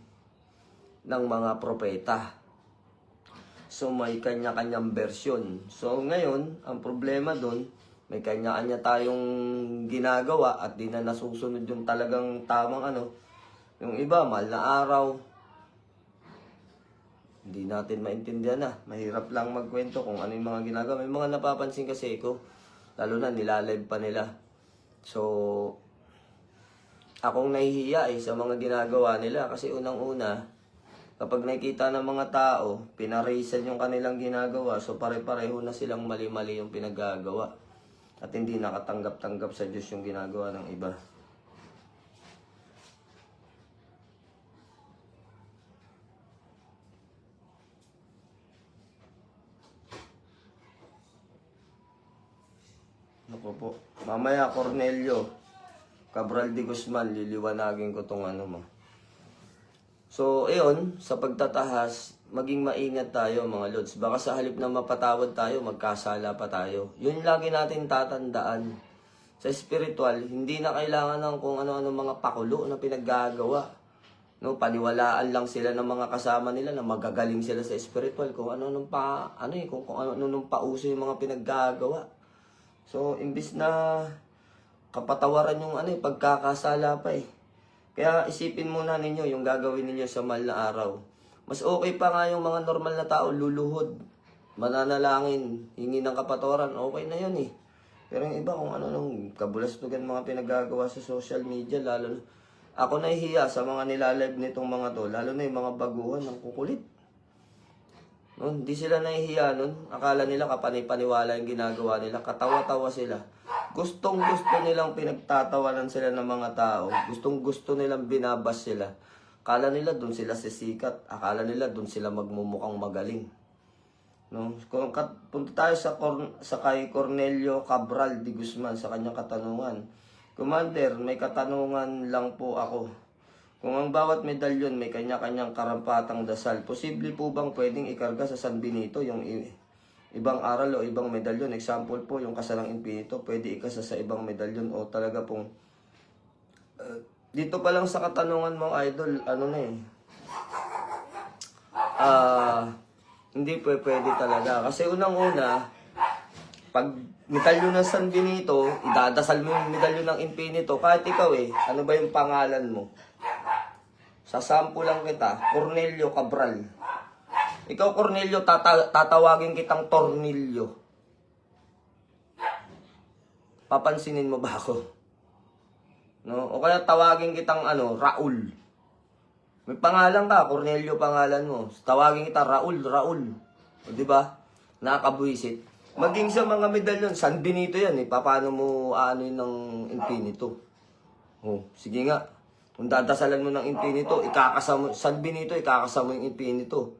ng mga propeta. So, may kanya-kanyang bersyon. So, ngayon, ang problema doon, may kanya-kanya tayong ginagawa at di na nasusunod yung talagang tamang ano. Yung iba, mahal na araw, hindi natin maintindihan na. Mahirap lang magkwento kung ano yung mga ginagawa. May mga napapansin kasi ko, lalo na nilalive pa nila. So, akong nahihiya sa mga ginagawa nila kasi unang-una, kapag nakikita ng mga tao, pinaraisan yung kanilang ginagawa, so pare-pareho na silang mali-mali yung pinagagawa. At hindi nakatanggap-tanggap sa Diyos yung ginagawa ng iba. Ako po. Mamaya, Cornelio, Cabral de Guzman, liliwanagin ko tong ano mo. So, ayun, sa pagtatahas, maging maingat tayo mga lods. Baka sa halip na mapatawad tayo, magkasala pa tayo. Yun lagi natin tatandaan. Sa spiritual, hindi na kailangan ng kung ano-ano mga pakulo na pinaggagawa. No, paniwalaan lang sila ng mga kasama nila na magagaling sila sa spiritual kung ano-anong kung ano-anong pauso yung mga pinaggagawa. So, imbis na kapatawaran yung pagkakasala pa eh. Kaya isipin muna ninyo yung gagawin ninyo sa mahal na araw. Mas okay pa nga yung mga normal na tao, luluhod, mananalangin, hingi ng kapatawaran, okay na yun eh. Pero yung iba kung ano nung kabulastugan mga pinagagawa sa social media, lalo na, ako nahihiya sa mga nilalive nitong mga to, lalo na yung mga baguhan ng kukulit. No, hindi sila nahihiya nun. Akala nila kapanay-paniwala yung ginagawa nila. Katawa-tawa sila. Gustong-gusto nilang pinagtatawanan sila ng mga tao. Gustong-gusto nilang binabas sila. Akala nila dun sila sisikat. Akala nila dun sila magmumukhang magaling. No? Kung punta tayo sa kay Cornelio Cabral de Guzman sa kanyang katanungan. Commander, may katanungan lang po ako. Kung ang bawat medalyon may kanya-kanyang karampatang dasal, posible po bang pwedeng ikarga sa San Benito yung ibang aral o ibang medalyon? Example po, yung Kasalang Infinito, pwede ikasa sa ibang medalyon o talaga pong... dito pa lang sa katanungan mo, idol, hindi pwede talaga. Kasi unang-una, pag medalyon ng San Benito, idadasal mo yung medalyon ng Infinito, kahit ikaw ano ba yung pangalan mo? Sasample lang kita, Cornelio Cabral. Ikaw, Cornelio, tatawagin kitang Tornilyo. papansinin mo ba ako? No? O kaya tawagin kitang Raul. May pangalan ka, Cornelio pangalan mo. Tawagin kita Raul. O, di ba? Nakakabuisit. Maging sa mga medalyon, San Benito yan eh. Paano mo aanoin ng Infinito? Oh, sige nga. Kung dadasalan mo ng Infinito, ikakasama San Benito, ikakasama yung Infinito.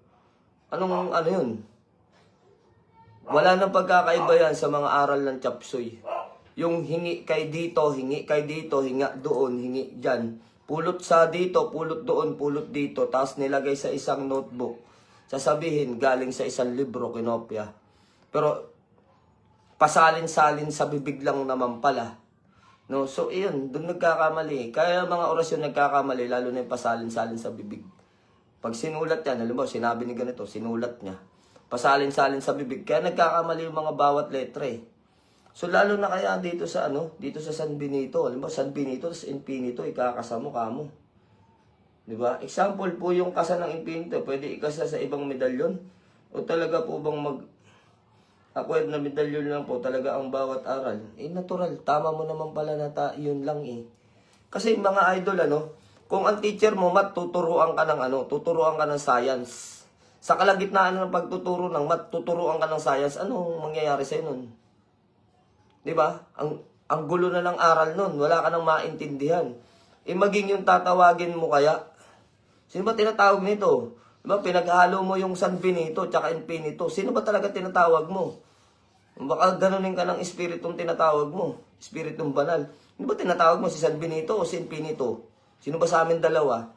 Anong yun? Wala nang pagkakaiba yan sa mga aral ng Chapsoy. Yung hingi kay dito, hinga doon, hingi dyan. Pulot sa dito, pulot doon, pulot dito. Tapos nilagay sa isang notebook. Sasabihin, galing sa isang libro, kinopya. Pero, pasalin-salin sa bibig lang naman pala. No? So, iyon, doon nagkakamali. Kaya mga orasyon nagkakamali, lalo na yung pasalin-salin sa bibig. Pag sinulat yan, alam mo, sinabi ni ganito, sinulat niya. Pasalin-salin sa bibig. Kaya nagkakamali yung mga bawat letra eh. So, lalo na kaya dito sa dito sa San Benito. Alam mo, San Benito, sa Infinito, ikakasamo kamo. Di ba? Example po yung kasa ng Infinito, pwede ikasa sa ibang medalyon. O talaga po bang acquired na medalyon lang po talaga ang bawat aral? Natural. Tama mo naman pala na yun lang eh. Kasi mga idol, kung ang teacher mo, math, tuturuan ka ng tuturuan ka ng science. Sa kalagitnaan ng pagtuturo ng math, tuturuan ka ng science, anong mangyayari sa'yo nun? Di ba? Ang gulo na ng aral nun. Wala ka nang maintindihan. Maging yung tatawagin mo kaya. Sino ba tinatawag nito? Di ba? Pinaghalo mo yung San Benito tsaka Infinito. Sino ba talaga tinatawag mo? Baka ganunin ka ng espiritong tinatawag mo. Espiritong banal. Di ba tinatawag mo si San Benito o si Infinito? Sino ba sa amin dalawa?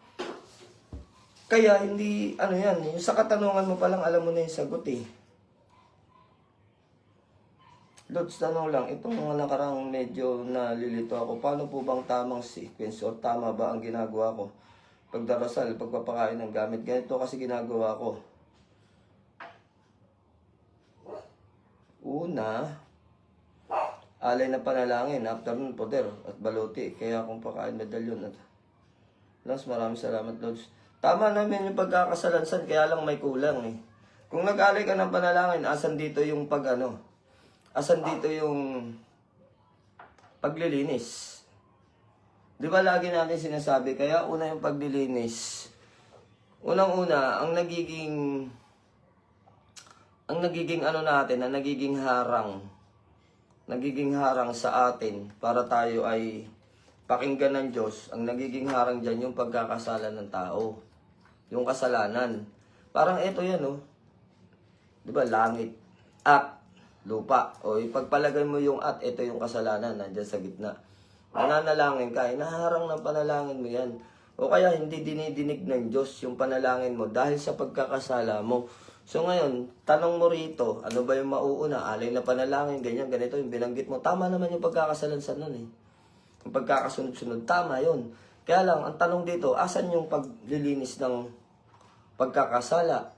Kaya hindi, yan. Yung sa katanungan mo palang alam mo na yung sagot eh. Lods, tanong lang, itong mga nakarang medyo nalilito ako, paano po bang tamang sequence o tama ba ang ginagawa ko? Pagdarasal, pagpapakain ng gamit, ganito kasi ginagawa ko. Una, alay na panalangin, after nun, poder at baluti, kaya akong pakain medalyon. At Lods, maraming salamat, Lods. Tama namin yung pagkakasalansan, kaya lang may kulang eh. Kung nag-alay ka ng panalangin, asan dito yung asan dito yung paglilinis? Di ba lagi natin sinasabi, kaya una yung paglilinis. Unang-una, ang nagiging natin, ang nagiging harang sa atin para tayo ay pakinggan ng Diyos, ang nagiging harang dyan yung pagkakasala ng tao. Yung kasalanan. Parang ito yan, Di ba, langit, at lupa. O ipagpalagay mo yung at, ito yung kasalanan, nandyan sa gitna. Nananalangin ka, naharang ng panalangin mo yan. O kaya hindi dinidinig ng Diyos yung panalangin mo dahil sa pagkakasala mo. So ngayon, tanong mo rito, ano ba yung mauuna? Alay na panalangin, ganyan, ganito, yung binanggit mo. Tama naman yung pagkakasalansan nun eh. Yung pagkakasunod-sunod, tama yun. Kaya lang, ang tanong dito, asan yung paglilinis ng pagkakasala?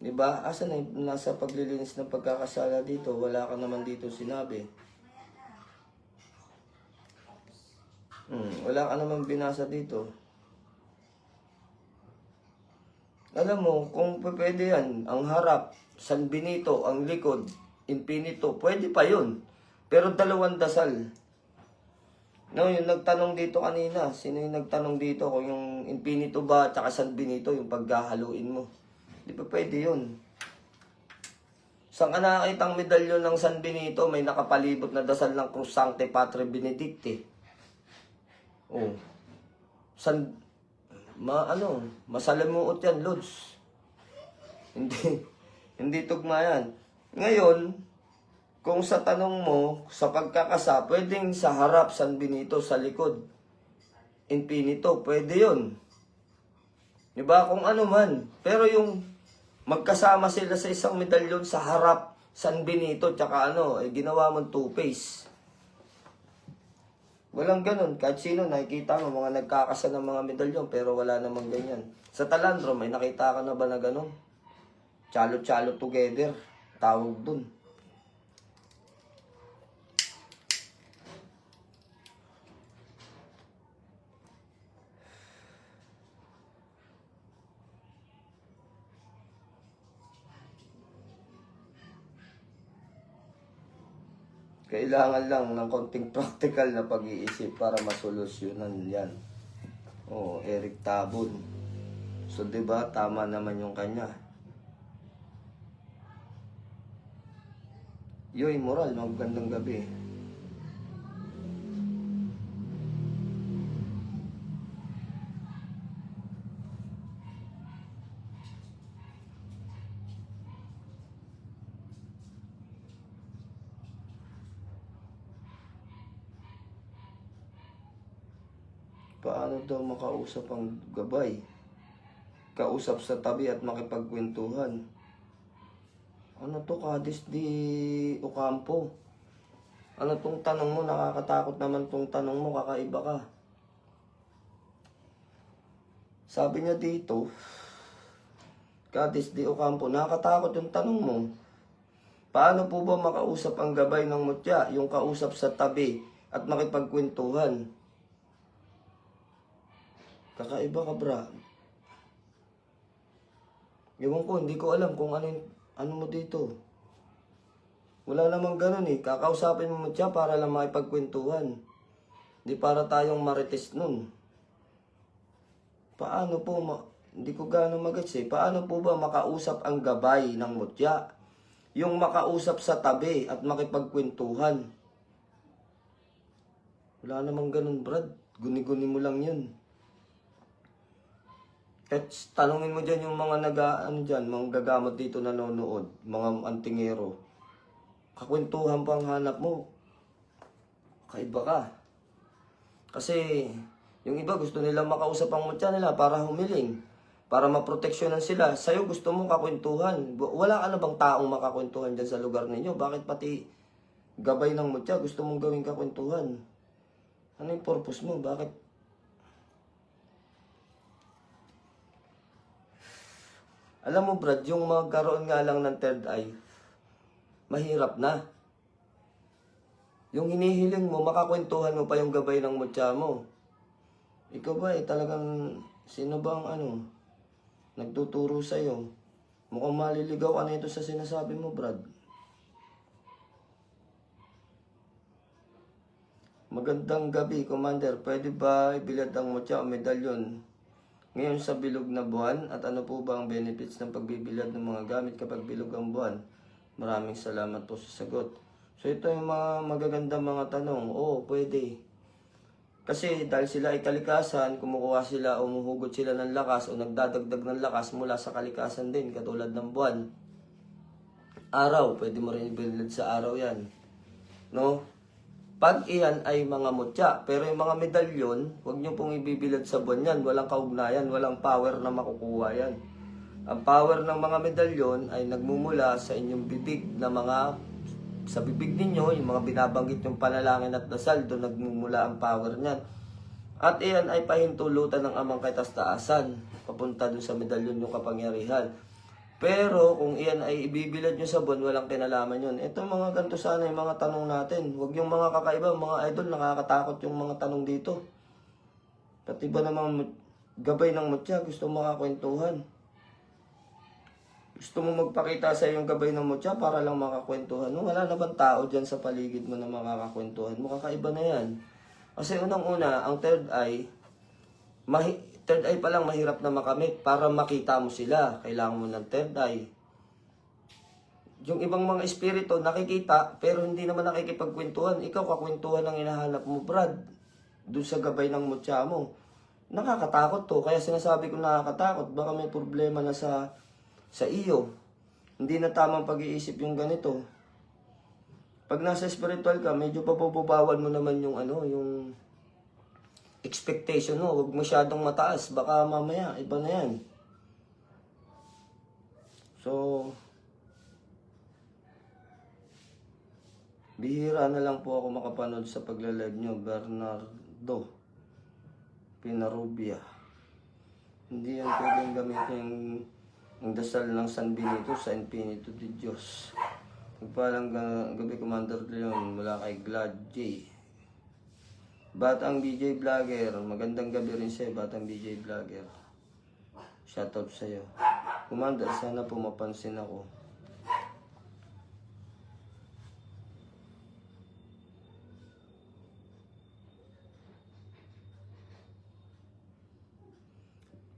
Diba? Asan na nasa paglilinis ng pagkakasala dito? Wala ka naman dito sinabi. Wala ka naman binasa dito. Alam mo, kung pwede yan, ang harap, San Benito, ang likod, Infinito, pwede pa yun. Pero dalawang dasal. No, yung nagtanong dito kanina, sino yung nagtanong dito kung yung Infinito ba at San Benito, yung paghahaluin mo? Di ba pwede yun? Saan ka nakakitang medalyon ng San Benito, may nakapalibot na dasal ng Cruz Sancte Patre Benedicti. Oh. Masalimuot yan, Lods. Hindi tugma yan. Ngayon, kung sa tanong mo, sa pagkakasa, pwedeng sa harap, San Benito, sa likod, Infinito, pwede yun. Diba? Kung ano man. Pero yung magkasama sila sa isang medalyon sa harap, San Benito, tsaka ginawa mong two-face. Walang ganun. Kahit sino, nakikita mo, mga nagkakasa ng mga medalyon, pero wala namang ganyan. Sa Talandro, may nakita ka na ba na ganun? Chalo-chalo together. Tawag dun. Kailangan lang ng konting practical na pag-iisip para masolusyonan yan. Oh, Eric Tabon. So, 'di ba tama naman yung kanya. Yoy Moral, magandang gabi. Paano daw makausap ang gabay? Kausap sa tabi at makipagkwentuhan. Ano to, Kadis di Ocampo? Ano tong tanong mo? Nakakatakot naman tong tanong mo, kakaiba ka. Sabi niya dito, Kadis di Ocampo, nakakatakot yung tanong mo. Paano po ba makausap ang gabay ng mutya? Yung kausap sa tabi at makipagkwentuhan. Kakaiba ka, bra. Ewan ko, hindi ko alam kung ano mo dito. Wala namang ganun eh. Kakausapin mo siya para lang makipagkwentuhan. Hindi para tayong marites nun. Paano po, hindi ko gano'ng magets eh. Paano po ba makausap ang gabay ng mutya? Yung makausap sa tabi at makipagkwentuhan. Wala namang ganun, Brad. Guni-guni mo lang yun. At tanungin mo dyan yung mga mga gagamot dito nanonood, mga antingero. Kakwentuhan pang hanap mo. Kaiba ka. Kasi yung iba gusto nilang makausap ang mutya nila para humiling, para maproteksyonan sila. Sa'yo gusto mo kakwentuhan. Wala ka na bang taong makakwentuhan dyan sa lugar ninyo? Bakit pati gabay ng mutya gusto mong gawing kakwentuhan? Ano yung purpose mo? Bakit? Alam mo, Brad, yung magkaroon nga lang ng third eye, mahirap na. Yung hinihiling mo, makakwentuhan mo pa yung gabay ng mutya mo. Ikaw ba talagang, sino bang nagtuturo sa'yo? Mukhang maliligaw ka na ito sa sinasabi mo, Brad. Magandang gabi, Commander. Pwede ba ibilad ang mutya o medalyon ngayon sa bilog na buwan? At ano po ba ang benefits ng pagbibilad ng mga gamit kapag bilog ang buwan? Maraming salamat po sa sagot. So ito yung mga magagandang mga tanong. Oo, pwede. Kasi dahil sila ay kalikasan, kumukuha sila o umuhugot sila ng lakas o nagdadagdag ng lakas mula sa kalikasan din, katulad ng buwan. Araw, pwede mo rin ibilad sa araw yan. No? Pag iyan ay mga mutya, pero yung mga medalyon, huwag nyo pong ibibilad sa buwan yan. Walang kaugnayan, walang power na makukuha yan. Ang power ng mga medalyon ay nagmumula sa inyong bibig na sa bibig ninyo, yung mga binabanggit yung panalangin at dasal, doon nagmumula ang power niyan. At iyan ay pahintulutan ng amang kaitastaasan, papunta dun sa medalyon yung kapangyarihan. Pero kung iyan ay ibibilad nyo sa buwan, walang kinalaman yun. Ito mga ganito sana yung mga tanong natin. Huwag yung mga kakaiba, mga idol, nakakatakot yung mga tanong dito. Pati ba namang gabay ng mutya, gusto makakwentuhan? Gusto mo magpakita sa yung gabay ng mutya para lang makakwentuhan? No, wala na bang tao dyan sa paligid mo na makakakwentuhan mo? Kakaiba na yan. Kasi unang-una, ang third eye pa lang mahirap na makamit. Para makita mo sila, kailangan mo ng third eye. Yung ibang mga espiritu nakikita pero hindi naman nakikipagkwentuhan. Ikaw kakwentuhan ang hinahanap mo, Brad. Doon sa gabay ng mutya mo. Nakakatakot to. Kaya sinasabi ko nakakatakot. Baka may problema na sa iyo. Hindi na tamang pag-iisip yung ganito. Pag nasa spiritual ka, medyo papababawan mo naman yung yung expectation mo. Huwag masyadong mataas. Baka mamaya, iba na yan. So, bihira na lang po ako makapanood sa pagla-live nyo, Bernardo Pinarubia. Hindi yan pwedeng gamitin ang dasal ng San Benito sa Infinito de Diyos. Magpalang gabi, Commander Leon, mula kay Glad J. Batang DJ Vlogger, magandang gabi rin sa'yo, Batang DJ Vlogger. Shoutout sa'yo. Commander, sana po mapansin ako.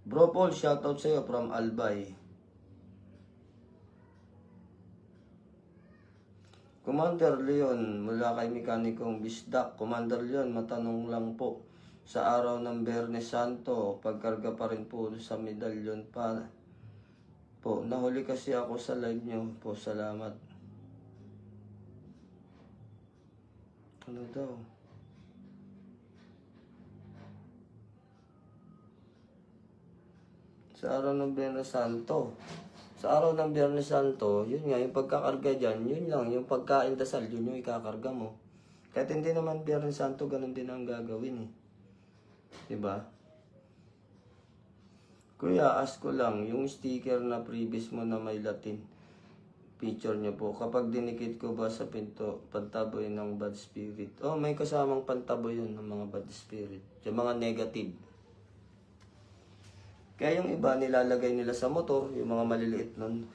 Bro Paul, shoutout sa'yo from Albay. Commander Leon, mula kay Mekanikong Bisdak. Commander Leon, matanong lang po. Sa araw ng Biyernes Santo, pagkarga pa rin po sa medalyon pa po. Nahuli kasi ako sa live nyo po. Salamat. Ano daw? Sa araw ng Biyernes Santo. Sa araw ng Biyernes Santo, yun nga, yung pagkakarga dyan, yun lang, yung pagkain dasal, yun yung ikakarga mo. Kahit hindi naman Biyernes Santo, ganun din ang gagawin eh. Diba? Kuya, ask ko lang, yung sticker na previous mo na may Latin, picture nyo po, kapag dinikit ko ba sa pinto, pantaboy ng bad spirit? Oh, may kasamang pantaboy yun ng mga bad spirit. Yung mga negative. Kaya yung iba, nilalagay nila sa motor, yung mga maliliit nun.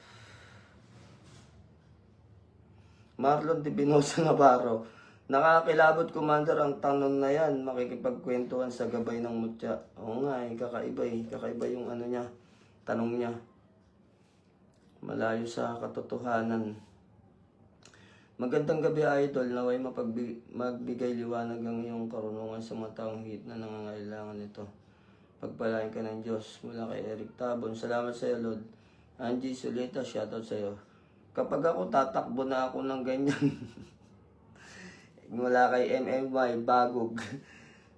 Marlon Divinosa Navarro, nakakilabot Commander ang tanong na yan, makikipagkwentuhan sa gabay ng mutya. Oo nga, kakaiba eh. Kakaiba yung ano niya, tanong niya. Malayo sa katotohanan. Magandang gabi idol, naway magbigay liwanag ng iyong karunungan sa mga taong hit na nangangailangan nito. Pagpalain ka ng Diyos mula kay Eric Tabon. Salamat sa iyo, Lord. Angie Solita, shoutout sa iyo. Kapag ako tatakbo na ako ng ganyan, mula kay MMY, Bagog.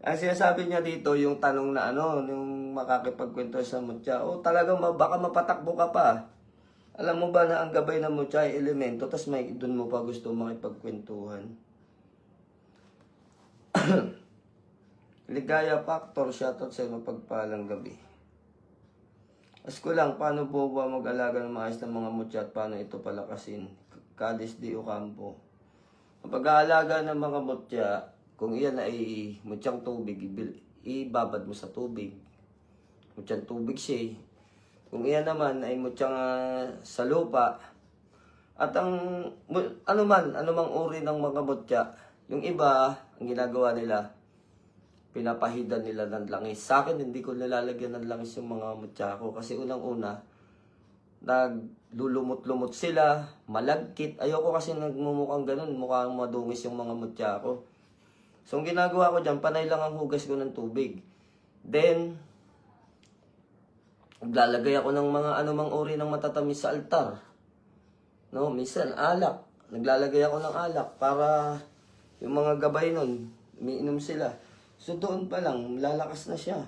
Ang sinasabi niya dito, yung tanong na ano, yung makakipagkwento sa mutya, oh talagang baka mapatakbo ka pa. Alam mo ba na ang gabay ng mutya ay elemento, tas may doon mo pa gusto makipagkwentuhan. Ligaya Factor, shoutout sa mapagpalang gabi. Ask ko lang, paano po ba mag-alaga ng maayos ng mga mutya at paano ito palakasin? Kadis di Ocampo. Ang pag-aalaga ng mga mutya, kung iyan ay mutyang tubig, ibabad mo sa tubig. Mutyang tubig siya. Kung iyan naman ay mutyang sa lupa, at ang anumang uri ng mga mutya, yung iba, ang ginagawa nila, pinapahidan nila ng langis. Sa akin, hindi ko nilalagyan ng langis yung mga mutya ko. Kasi unang-una, naglulumot-lumot sila, malagkit. Ayoko kasi nagmumukhang ganun, mukhang madungis yung mga mutya ko. So, ang ginagawa ko dyan, panay lang ang hugas ko ng tubig. Then, naglalagay ako ng mga anumang uri ng matatamis sa altar. No, minsan, alak. Naglalagay ako ng alak para yung mga gabay nun, umiinom sila. So doon pa lang, lalakas na siya.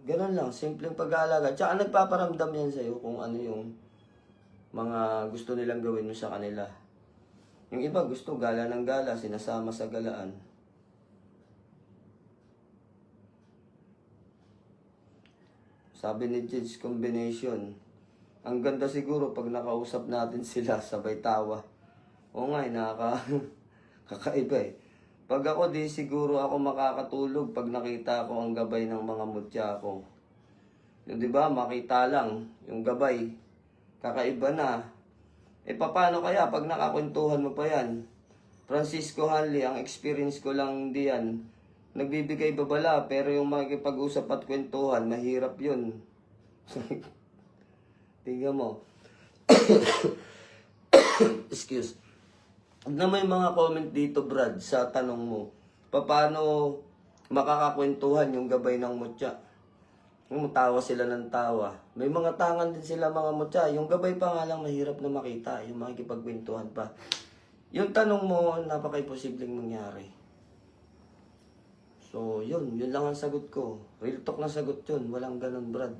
Ganun lang, simpleng pag-aalaga. Tsaka nagpaparamdam yan sa'yo kung ano yung mga gusto nilang gawin mo sa kanila. Yung iba gusto gala ng gala, sinasama sa galaan. Sabi ni Jed's Combination, ang ganda siguro pag nakausap natin sila, sabay tawa. Oo nga, kakaiba eh. Pag ako di siguro ako makakatulog pag nakita ko ang gabay ng mga mutya ko. Yung 'di ba, makita lang yung gabay. Kakaiba na. Eh paano kaya pag nakakwentuhan mo pa yan? Francisco Hanley, ang experience ko lang diyan. Nagbibigay babala pero yung makikipag-usap at kwentuhan, mahirap 'yun. Tingnan mo. Excuse. Na may mga comment dito, Brad, sa tanong mo. Paano makakakwentuhan yung gabay ng mutya? Tawa sila ng tawa. May mga tangan din sila mga mutya. Yung gabay pa nga lang mahirap na makita. Yung makikipagkwentuhan pa. Yung tanong mo, napaka-imposibleng mangyari. So, yun lang ang sagot ko. Real talk na sagot yun. Walang ganun, Brad.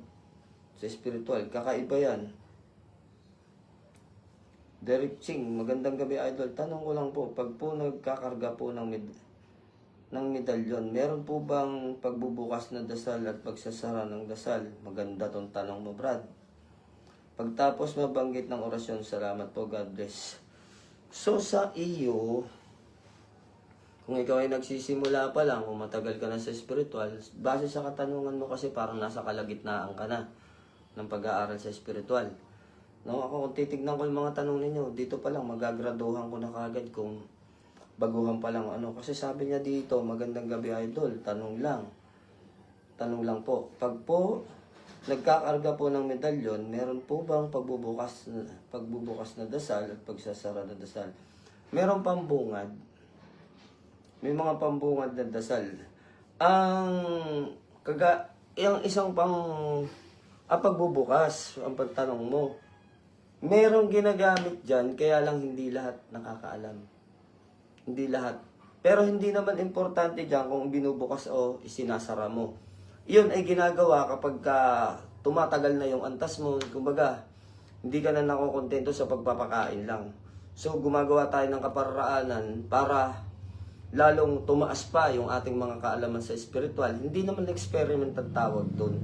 Sa spiritual, kakaiba yan. Derek Ching, magandang gabi idol. Tanong ko lang po, pag po nagkakarga po ng medalyon, meron po bang pagbubukas na dasal at pagsasara ng dasal? Maganda tong tanong mo, Brad. Pagtapos mabanggit ng orasyon, salamat po, God bless. So sa iyo, kung ikaw ay nagsisimula pa lang, kung matagal ka na sa spiritual, base sa katanungan mo kasi parang nasa kalagitnaan ka na ng pag-aaral sa spiritual. No, ako kung titignan ko yung mga tanong ninyo, dito pa lang magagraduhan ko na kagad kung baguhan pa lang ano. Kasi sabi niya dito, magandang gabi idol, tanong lang. tanong lang po. Pag po nagkakarga po ng medalyon, meron po bang pagbubukas na dasal at pagsasara na dasal? Meron pang bungad. May mga pambungad na dasal. Yung isang pagbubukas, ang pagtanong mo. Merong ginagamit dyan, kaya lang hindi lahat nakakaalam. Hindi lahat. Pero hindi naman importante dyan kung binubukas o isinasara mo. Yun ay ginagawa kapag tumatagal na yung antas mo. Kumbaga, hindi ka na nakokontento sa pagpapakain lang. So, gumagawa tayo ng kaparaanan para lalong tumaas pa yung ating mga kaalaman sa spiritual. Hindi naman experiment ang tawag doon.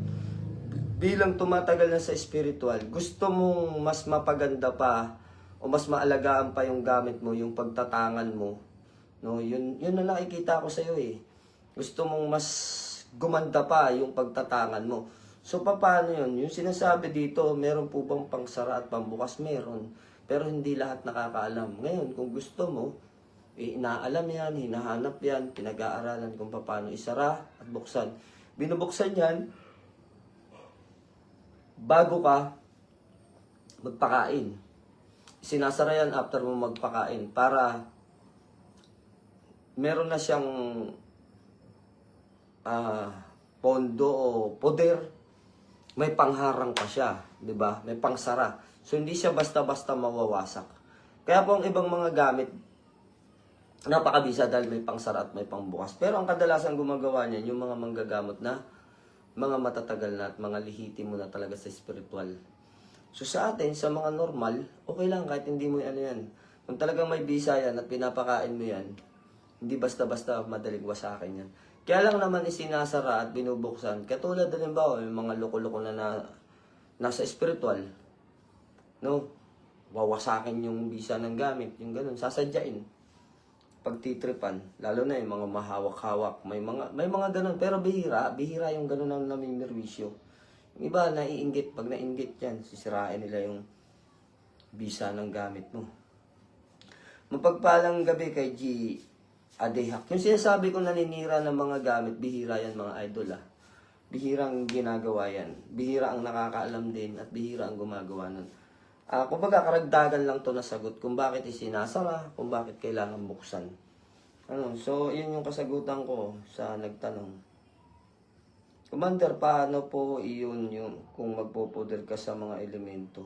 Bilang tumatagal na sa spiritual, gusto mong mas mapaganda pa o mas maalagaan pa yung gamit mo, yung pagtatangan mo. No, yun na nakikita ko sa iyo eh. Gusto mong mas gumanda pa yung pagtatangan mo. So paano yun? Yung sinasabi dito, meron po bang pangsara at pambukas? Meron. Pero hindi lahat nakakaalam. Ngayon, kung gusto mo, inaalam yan, hinahanap yan, pinag-aaralan kung paano isara at buksan. Binubuksan yan bago ka magpakain. Sinasara yan after mo magpakain para meron na siyang pondo o poder. May pangharang pa siya, 'di ba? May pangsara. So hindi siya basta-basta mawawasak. Kaya po ang ibang mga gamit napakabisa dahil may pangsara at may pangbukas. Pero ang kadalasan gumagawa niyan yung mga manggagamot na mga matatagal na at mga lihitimo na talaga sa spiritual. So sa atin, sa mga normal, okay lang kahit hindi mo yan. Kung talagang may bisa yan at pinapakain mo yan, hindi basta-basta madaling wasakin yan. Kaya lang naman isinasara at binubuksan. Katulad din ba, yung mga loko-loko na nasa spiritual, no? Wawasakin yung bisa ng gamit, yung ganun, sasadyain. Pagtitripan, lalo na yung mga mahawak-hawak, may mga ganun, pero bihira yung ganun ang namimirwisyo. Yung iba naiinggit, pag nainggit yan, sisirain nila yung bisa ng gamit mo. Mapagpalang gabi kay G. Adehak. Yung sinasabi ko naninira ng mga gamit, bihira yan mga idol Bihirang ginagawa yan. Bihira ang nakakaalam din at bihira ang gumagawa nun. Kumbaga karagdagan lang to na sagot kung bakit isinasara, kung bakit kailangan buksan. So yun yung kasagutan ko sa nagtanong. Commander, paano po iyon yung kung magpopoder ka sa mga elemento?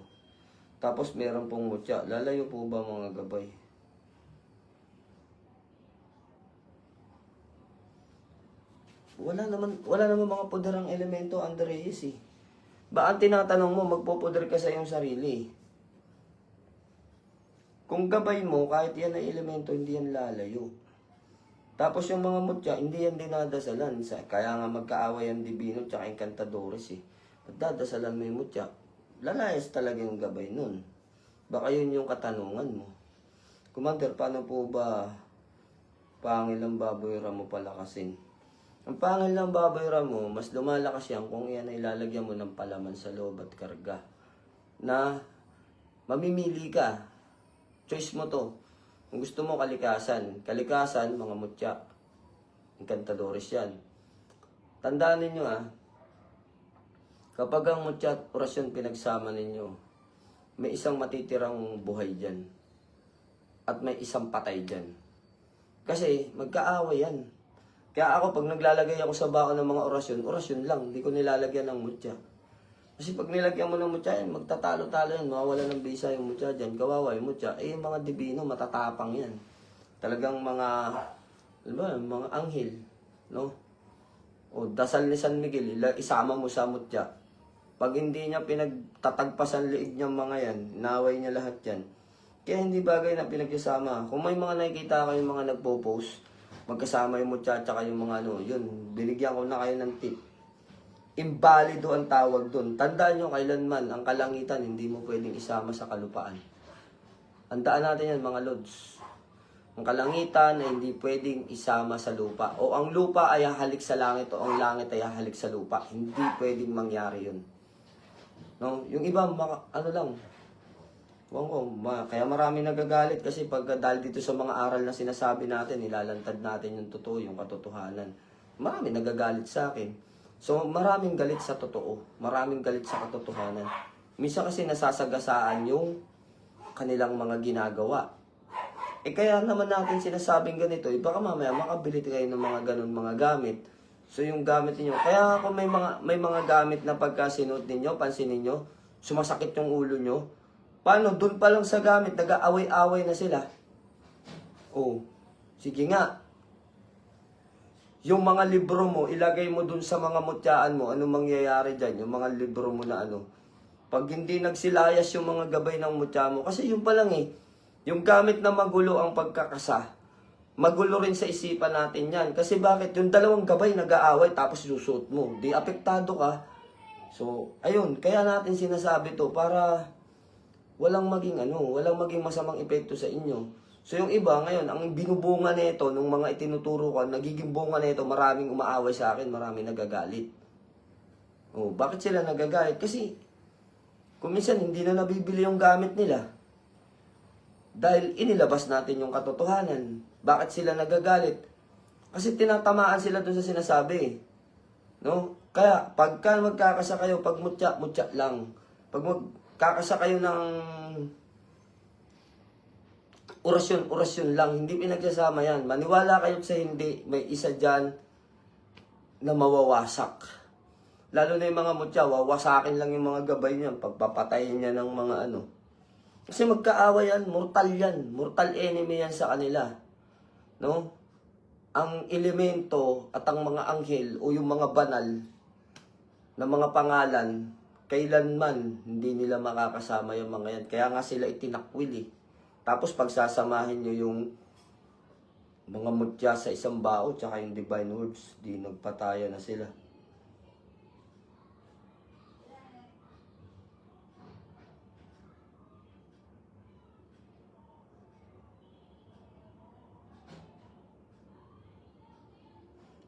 Tapos meron pong mutya, lalayo po ba mga gabay? Wala naman mga poderang elemento, Andres eh. Ba ang tinatanong mo, magpopoder ka sa iyong sarili? Kung gabay mo, kahit yan ay elemento, hindi yan lalayo. Tapos yung mga mutya, hindi yan dinadasalan. Kaya nga magkaaway ang Divino at Encantadores eh. At dadasalan mo yung mutya, lalayas talaga yung gabay nun. Baka yun yung katanungan mo. Commander, paano po ba pangil ang baboy ramo palakasin? Ang pangil ng baboy ramo, mas lumalakas yan kung yan ay lalagyan mo ng palaman sa loob at karga. Na mamimili ka. Choice mo to. Kung gusto mo kalikasan, mga mutya. Encantadores yan. Tandaan ninyo kapag ang mutya at orasyon pinagsama ninyo, may isang matitirang buhay dyan. At may isang patay dyan. Kasi magkaaway yan. Kaya ako, pag naglalagay ako sa bako ng mga orasyon lang, hindi ko nilalagyan ng mutya. Kasi pag nilagyan mo ng mutya yan, magtatalo-talo yan, mawawala ng bisa yung mutya dyan, kawawa yung mutya. Yung mga Divino, matatapang yan. Talagang mga anghel, no? O dasal ni San Miguel, isama mo sa mutya. Pag hindi niya pinagtatagpasan liig niyang mga yan, naway niya lahat yan. Kaya hindi bagay na pinagsasama. Kung may mga nakikita kayo yung mga nagpo-post, magkasama yung mutya at saka yung mga yun, binigyan ko na kayo ng tip. Imbalido ang tawag doon. Tandaan nyo kailanman, ang kalangitan hindi mo pwedeng isama sa kalupaan. Tandaan natin yan mga lods. Ang kalangitan ay hindi pwedeng isama sa lupa. O ang lupa ay hahalik sa langit o ang langit ay hahalik sa lupa. Hindi pwedeng mangyari yun. No? Yung iba, kaya marami nagagalit kasi dahil dito sa mga aral na sinasabi natin, nilalantad natin yung totoo, yung katotohanan. Marami nagagalit sa akin. So, maraming galit sa totoo. Maraming galit sa katotohanan. Minsan kasi nasasagasaan yung kanilang mga ginagawa. Kaya naman natin sinasabing ganito, baka mamaya makabili kayo ng mga ganun mga gamit. So, yung gamit niyo, kaya kung may mga gamit na pagka sinuot ninyo, pansinin niyo, sumasakit yung ulo nyo. Paano? Doon pa lang sa gamit, nag-aaway-away na sila. Oh, sige nga. Yung mga libro mo, ilagay mo dun sa mga mutyaan mo, anong mangyayari dyan? Yung mga libro mo na ano. Pag hindi nagsilayas yung mga gabay ng mutya mo, kasi yun pa lang yung gamit na magulo ang pagkakasa, magulo rin sa isipan natin yan. Kasi bakit? Yung dalawang gabay nag-aaway tapos susuot mo. Di apektado ka. So, ayun, kaya natin sinasabi to para walang maging masamang epekto sa inyo. So yung iba ngayon, ang binubunga nito nung mga itinuturo ko, nagiging bunga nito, maraming umaaway sa akin, maraming nagagalit. Oh, bakit sila nagagalit? Kasi kung minsan hindi na nabibili yung gamit nila. Dahil inilabas natin yung katotohanan. Bakit sila nagagalit? Kasi tinatamaan sila dun sa sinasabi. No? Kaya pagka magkakasa kayo, pag mutya lang. Pag magkakasa kayo ng orasyon lang, hindi pinagsasama yan. Maniwala kayo sa hindi, may isa dyan na mawawasak. Lalo na yung mga mutya, wawasakin lang yung mga gabay niyan, pagpapatayin niya ng mga ano. Kasi magkaawa yan, mortal enemy yan sa kanila. No? Ang elemento at ang mga anghel o yung mga banal na mga pangalan, kailanman hindi nila makakasama yung mga yan. Kaya nga sila itinakwil Tapos pagsasamahin nyo yung mga mutya sa isang bao tsaka yung divine words, di nagpataya na sila.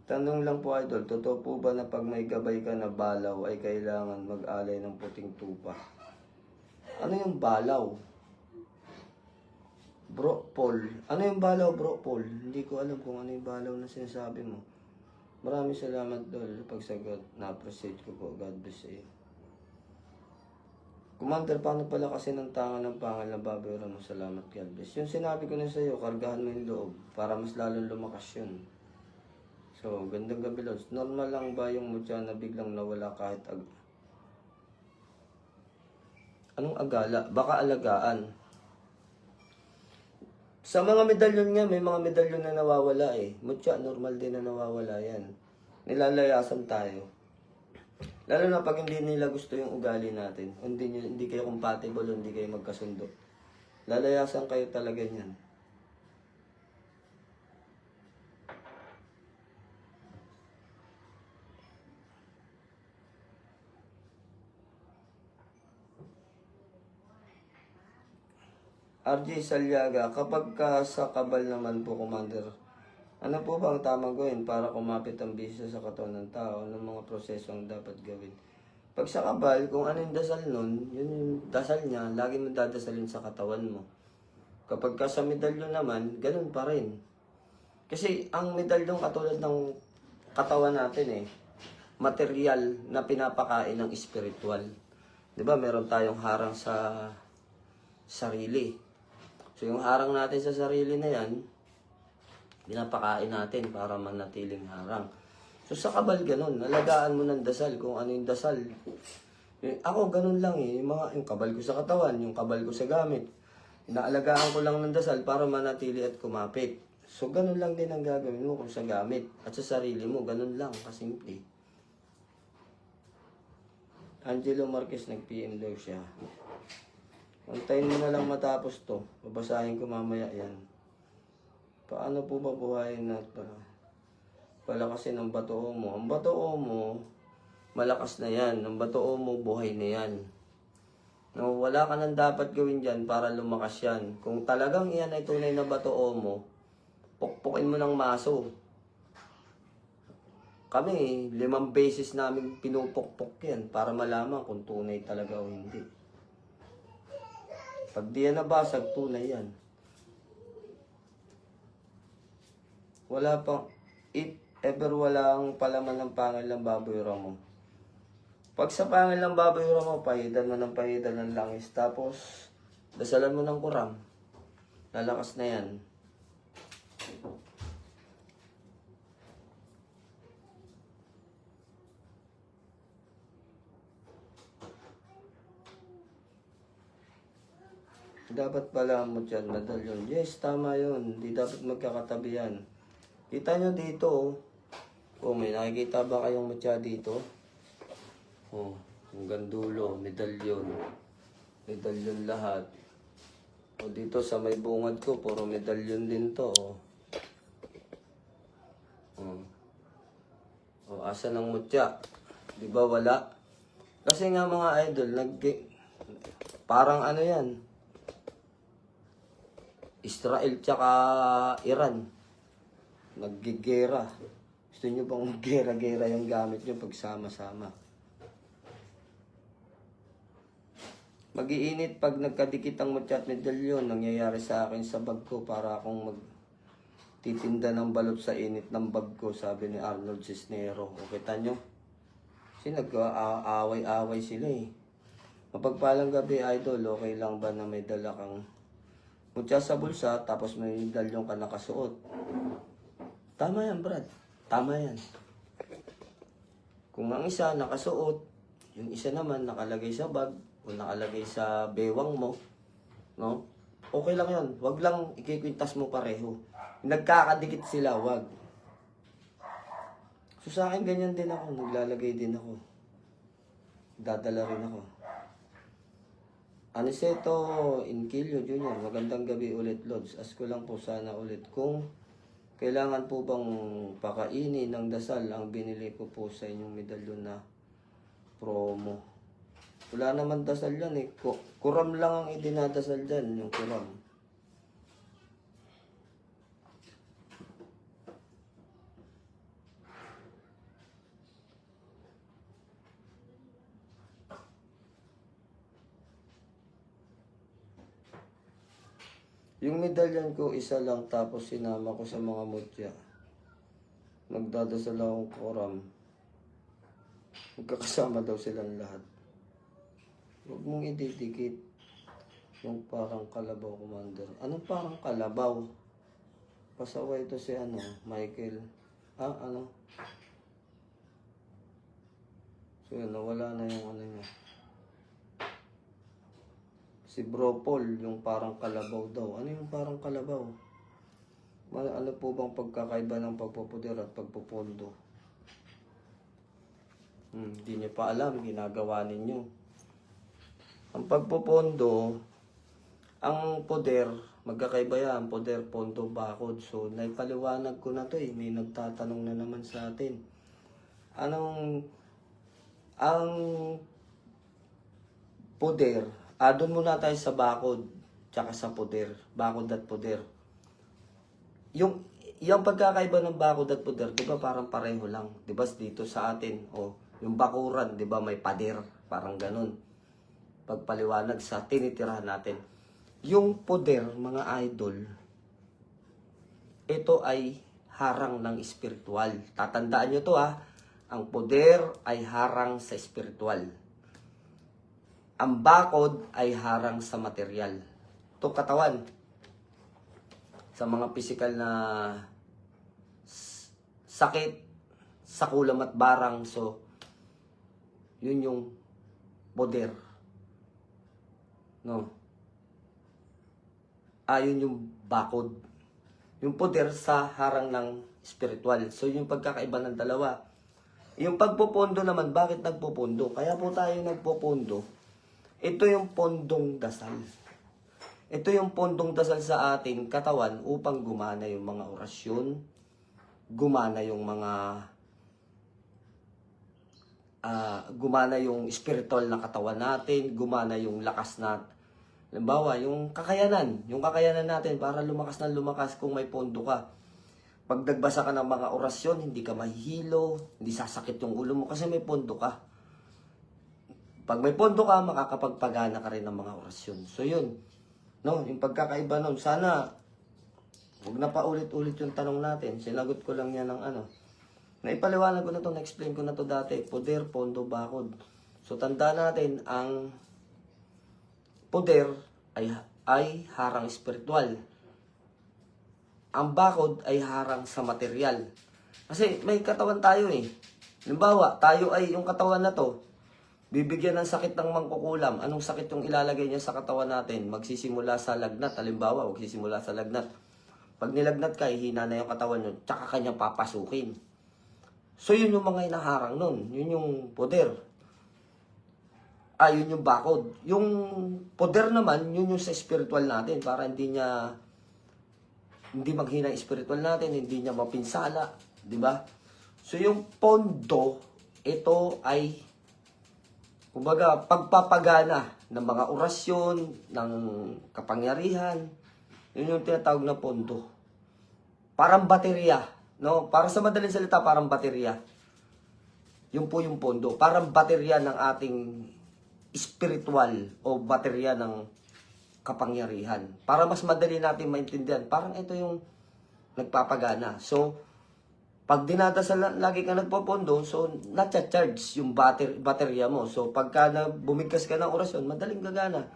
Tanong lang po idol, totoo po ba na pag may gabay ka na balaw ay kailangan mag-alay ng puting tupa? Ano yung balaw? Bro Paul. Ano yung balaw, Bro Paul? Hindi ko alam kung ano yung balaw na sinasabi mo. Maraming salamat doon sa pagsagot. Na-appreciate ko po. God bless sa iyo. Commander, paano pala kasi ng tangan ng pangal na babayaran mo? Salamat, God bless. Yung sinabi ko na sa iyo, kargahan mo yung loob para mas lalong lumakas yun. So, gandang gabi, Lods. Normal lang ba yung mutya na biglang nawala kahit anong agala? Baka alagaan. Sa mga medalyon nga, may mga medalyon na nawawala Mutya, normal din na nawawala yan. Nilalayasan tayo. Lalo na pag hindi nila gusto yung ugali natin. Hindi kayo compatible, hindi kayo magkasundo. Lalayasan kayo talaga niyan. RJ Salyaga, kapag ka sa kabal naman po, Commander, ano po ba ang tamang gawin para kumapit ang bisyo sa katawan ng tao? Anong mga proseso ang dapat gawin? Pag sa kabal, kung ano yung dasal nun, yun yung dasal niya, lagi mo dadasalin sa katawan mo. Kapag ka sa medalyon naman, ganun pa rin. Kasi ang medalyon katulad ng katawan natin material na pinapakain ng spiritual. 'Di ba? Meron tayong harang sa sarili. So yung harang natin sa sarili na yan, pinapakain natin para manatiling harang. So sa kabal ganun, alagaan mo ng dasal kung ano yung dasal. Ako ganun lang yung kabal ko sa katawan, yung kabal ko sa gamit. Inaalagaan ko lang ng dasal para manatili at kumapit. So ganun lang din ang gagawin mo kung sa gamit at sa sarili mo, ganun lang, kasimple. Angelo Marquez nag-PM daw siya. Antayin mo na lang matapos to. Babasahin ko mamaya yan. Paano po ba buhayin na palakasin ang batoo mo? Ang batoo mo, malakas na yan. Ang batoo mo, buhay na yan. No, wala ka nang dapat gawin dyan para lumakas yan. Kung talagang iyan ay tunay na batoo mo, pukpukin mo ng maso. Kami, 5 beses namin pinupukpok yan para malaman kung tunay talaga o hindi. Pag di yan nabasag, tunay yan. Wala pang ever walang palaman ng pangil ng baboy ramo. Pag sa pangil ng baboy ramo, pahidan mo ng pahidan ng langis. Tapos, dasalan mo ng kuram. Lalakas na yan. Dapat pala mo dyan, medalyon. Yes, tama yun. Di dapat magkakatabi yan. Kita nyo dito, oh. Oh, may nakikita ba kayong mutya dito? Oh, hanggang dulo, medalyon. Medalyon lahat. O dito sa may bungad ko, puro medalyon din to, oh. O, asa ng mutya? Di ba wala? Kasi nga mga idol, parang ano yan, Israel tsaka Iran. Naggigera. Gusto nyo bang gera-gera yung gamit nyo pagsama-sama? Mag-iinit pag nagkadikit ang mutya at medalyon. Nangyayari sa akin sa bag ko para akong magtitinda ng balot sa init ng bag ko, sabi ni Arnold Cisnero. O kita nyo? Kasi nag-aaway-aaway sila eh. Mapagpalang gabi, idol. Okay lang ba na may dala kang mutya sa bulsa, tapos may medalyon ka nakasuot? Tama yan, Brad. Tama yan. Kung ang isa nakasuot, yung isa naman nakalagay sa bag, o nakalagay sa bewang mo, no? Okay lang yun. Wag lang ikikwintas mo pareho. Nagkakadikit sila, wag. So sa akin ganyan din ako. Naglalagay din ako. Dadala rin ako. Aniceto Inquilio Jr. Magandang gabi ulit, Lods. Ask ko lang po sana ulit kung kailangan po bang pakainin ng dasal ang binili ko po sa inyong medalyon na promo. Wala naman dasal yan eh. Kuram lang ang idinadasal dyan, yung kuram. Yung medalyan ko, isa lang, tapos sinama ko sa mga mutya. Nagdadasal akong kuram. Magkakasama daw silang lahat. Huwag mong ididikit yung parang kalabaw, Commander. Anong parang kalabaw? Pasaway ito si Michael. Ano? So yun, nawala na yung niya. Si Bro Paul, yung parang kalabaw daw. Ano yung parang kalabaw? Ano po bang pagkakaiba ng pagpupuder at pagpupondo? Hindi niyo pa alam, ginagawa ninyo. Ang pagpupondo, ang poder, magkakaiba yan, poder, pondo, bakod. So, naipaliwanag ko na to eh. May nagtatanong na naman sa atin. Ang poder, doon muna tayo sa bakod, tsaka sa poder. Bakod at poder. Yung pagkakaiba ng bakod at poder, di ba parang pareho lang? Di ba dito sa atin, yung bakuran, di ba may pader, parang ganun. Pagpaliwanag sa tinitirahan natin. Yung poder, mga idol, ito ay harang ng espiritual. Tatandaan nyo to ang poder ay harang sa espiritual. Ang bakod ay harang sa material. Ito katawan. Sa mga physical na sakit, sakulam at barang. So, yun yung poder. No? Yun yung bakod. Yung poder sa harang ng spiritual. So, yung pagkakaiba ng dalawa. Yung pagpupondo naman, bakit nagpupondo? Kaya po tayo nagpupondo. Ito yung pondong dasal. Ito yung pondong dasal sa ating katawan upang gumana yung mga orasyon, gumana yung gumana yung spiritual na katawan natin, gumana yung lakas natin. Halimbawa, yung kakayanan natin para lumakas na lumakas kung may pondo ka. Pag nagbasa ka ng mga orasyon, hindi ka mahihilo, hindi sasakit yung ulo mo kasi may pondo ka. Pag may pondo ka, makakapagpagana ka rin ng mga orasyon. So yun, no, yung pagkakaiba nun, sana huwag na pa ulit-ulit yung tanong natin. Sinagot ko lang yan ng Naipaliwanag ko na to, na-explain ko na to dati. Poder, pondo, bakod. So, tanda natin, ang poder ay harang espiritual. Ang bakod ay harang sa material. Kasi may katawan tayo eh. Halimbawa, tayo ay yung katawan na to, bibigyan ng sakit ng mangkukulam. Anong sakit yung ilalagay niya sa katawan natin? Magsisimula sa lagnat. Halimbawa, magsisimula sa lagnat. Pag nilagnat ka, hihina na yung katawan nyo, tsaka kanya papasukin. So, yun yung mga inaharang nun. Yun yung poder. Yun yung bakod. Yung poder naman, yun yung sa spiritual natin. Para hindi maghina yung spiritual natin, hindi niya mapinsala. Diba? So, yung pondo, ito ay, kumbaga, pagpapagana ng mga orasyon, ng kapangyarihan. Yun yung tinatawag na pondo. Parang baterya. No? Para sa madaling salita, parang baterya. Yun po yung pondo. Parang baterya ng ating spiritual o baterya ng kapangyarihan. Para mas madali natin maintindihan, parang ito yung nagpapagana. So, pag dinadasal, lagi ka nagpopondo, so, na-charge yung baterya mo. So, pagka bumigkas ka ng orasyon, madaling gagana.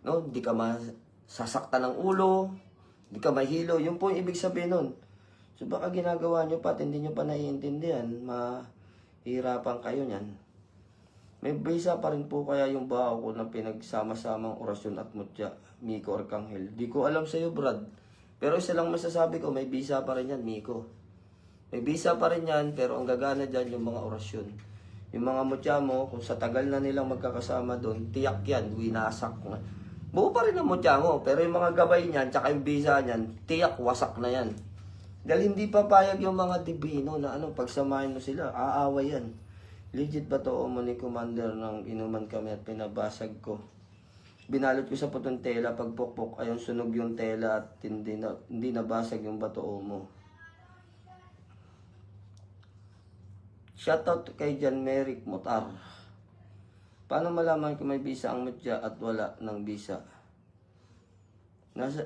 No? Hindi ka masasaktan ng ulo, hindi ka mahilo. Yun po yung ibig sabihin nun. So, baka ginagawa nyo pa at hindi nyo pa naiintindihan, mahirapan kayo niyan. May bisa pa rin po kaya yung bao ko na pinagsama-samang orasyon at mutya, Miko Arcangel. Di ko alam sa'yo, Brad. Pero isa lang masasabi ko, may bisa pa rin yan, Miko. May bisa pa rin yan, pero ang gagana dyan yung mga orasyon. Yung mga mutya mo, kung sa tagal na nilang magkakasama doon, tiyak yan, winasak na. Buo pa rin ang mutya mo, pero yung mga gabay niyan, tsaka yung bisa niyan, tiyak, wasak na yan. Dahil hindi papayag yung mga dibino na pagsamahin mo sila, aaway yan. Legit ba to o mo ni Commander nang inuman kami at pinabasag ko? Binalot ko sa putong tela, pagpukpok ayun sunog yung tela at hindi nabasag yung bato mo. Shoutout kay Jan Merrick Motar. Paano malaman kung may bisa ang mutya at wala ng bisa?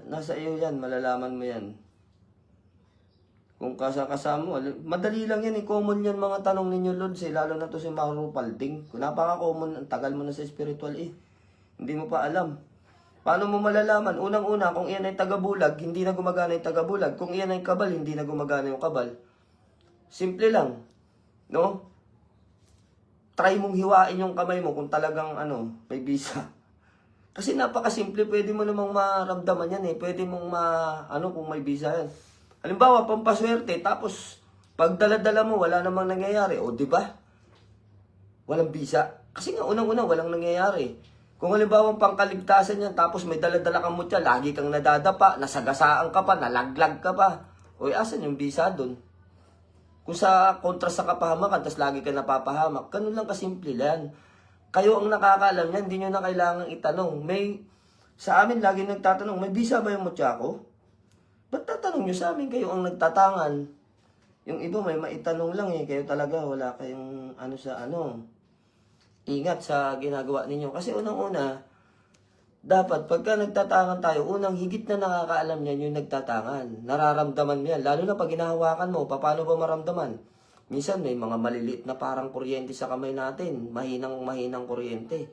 Nasa iyo yan, malalaman mo yan. Kung kasama mo, madali lang yan, common yan mga tanong ninyo, Lods, lalo na to si Mauro Palding. Kung napaka-common, ang tagal mo na sa spiritual hindi mo pa alam. Paano mo malalaman? Unang-una, kung iyan ay tagabulag, hindi na gumagana yung tagabulag. Kung iyan ay kabal, hindi na gumagana yung kabal. Simple lang, no? Try mong hiwain yung kamay mo kung talagang, may bisa. Kasi napaka-simple, pwede mo namang maramdaman yan Pwede mong kung may bisa yan. Halimbawa, pampaswerte, tapos pag dala-dala mo, wala namang nangyayari. O, di ba? Walang bisa. Kasi nga, unang-una, walang nangyayari. Kung halimbawa, pangkaligtasan yan, tapos may dala-dala kang mutya, lagi kang nadadapa, nasagasaan ka pa, nalaglag ka pa. O, asan yung bisa dun? Kung sa kontra sa kapahamakan, tapos lagi ka napapahamak, ganun lang kasimple yan. Kayo ang nakakaalam yan, hindi nyo na kailangang itanong. Sa amin, lagi nagtatanong, may bisa ba yung mutya ko? Ba't tatanong nyo sa amin? Kayo ang nagtatangan. Yung iba may maitanong lang Kayo talaga wala kayong ingat sa ginagawa ninyo. Kasi unang-una, dapat pagka nagtatangan tayo, unang higit na nakakaalam niyan yung nagtatangan. Nararamdaman mo yan. Lalo na pag hinahawakan mo, paano ba maramdaman? Minsan may mga maliliit na parang kuryente sa kamay natin. Mahinang kuryente.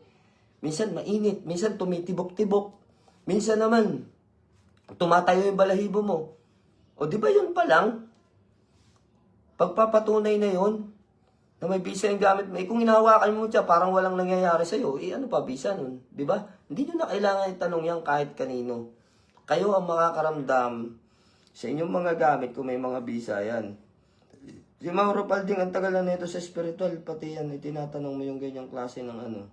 Minsan mainit. Minsan tumitibok-tibok. Minsan naman, tumatayo yung balahibo mo. O di ba yun pa lang? Pagpapatunay na yun, na may bisa yung gamit mo. Kung hinahawakan mo siya, parang walang nangyayari sa'yo. Ano pa bisa nun? Di ba? Hindi nyo na kailangan itanong yan kahit kanino. Kayo ang makakaramdam sa inyong mga gamit kung may mga bisa yan. Si Mauro Palding, ang tagal na nito sa spiritual, pati yan, tinatanong mo yung ganyang klase ng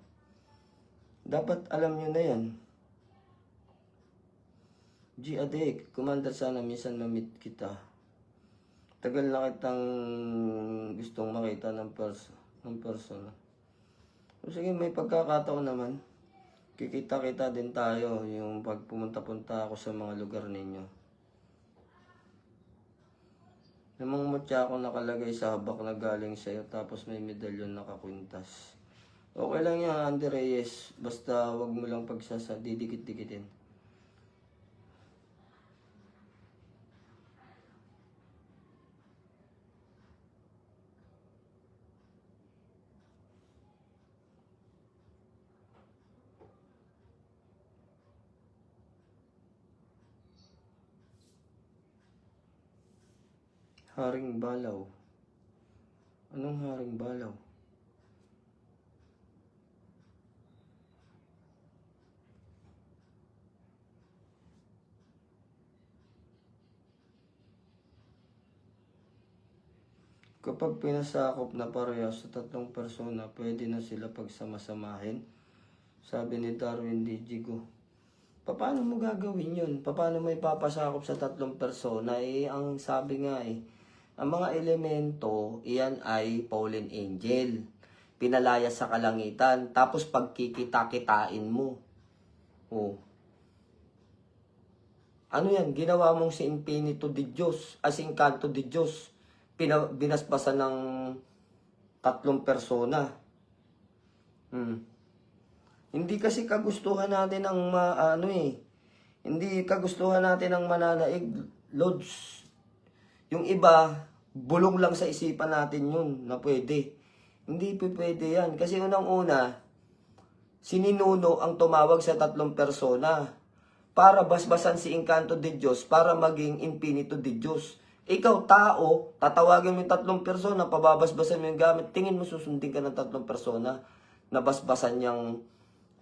Dapat alam nyo na yan. G. Adek, Commander, sana minsan ma-meet kita. Tagal na kitang gustong makita ng person. So, sige, may pagkakataon naman. Kikita-kita din tayo yung pag pumunta-punta ako sa mga lugar ninyo. Namang mutya ako nakalagay sa habak na galing sa'yo, tapos may medalyon nakakwintas. Okay lang yan, Andy Reyes. Basta wag mo lang didikit-dikitin. Haring balaw. Anong haring balaw? Kapag pinasakop na parehas sa tatlong persona, pwede na sila pagsamasamahin. Sabi ni Darwin D. Jigo. Paano mo gagawin yun? Paano mo ipapasakop sa tatlong persona? Ang sabi nga ang mga elemento, iyan ay fallen angel. Pinalaya sa kalangitan. Tapos pagkikita-kitain mo. Oh. Ano yan? Ginawa mong si Infinito di Diyos, as Encanto di Diyos. Binasbasan ng tatlong persona. Hindi kasi kagustuhan natin ang hindi kagustuhan natin ang mananaig, Lods. Yung iba, bulong lang sa isipan natin yun na pwede. Hindi pwede yan. Kasi unang-una, si Ninuno ang tumawag sa tatlong persona para basbasan si Encanto de Diyos, para maging Infinito de Diyos. Ikaw, tao, tatawagin mo yung tatlong persona, pababasbasan mo yung gamit, tingin mo susundin ka ng tatlong persona na basbasan niyang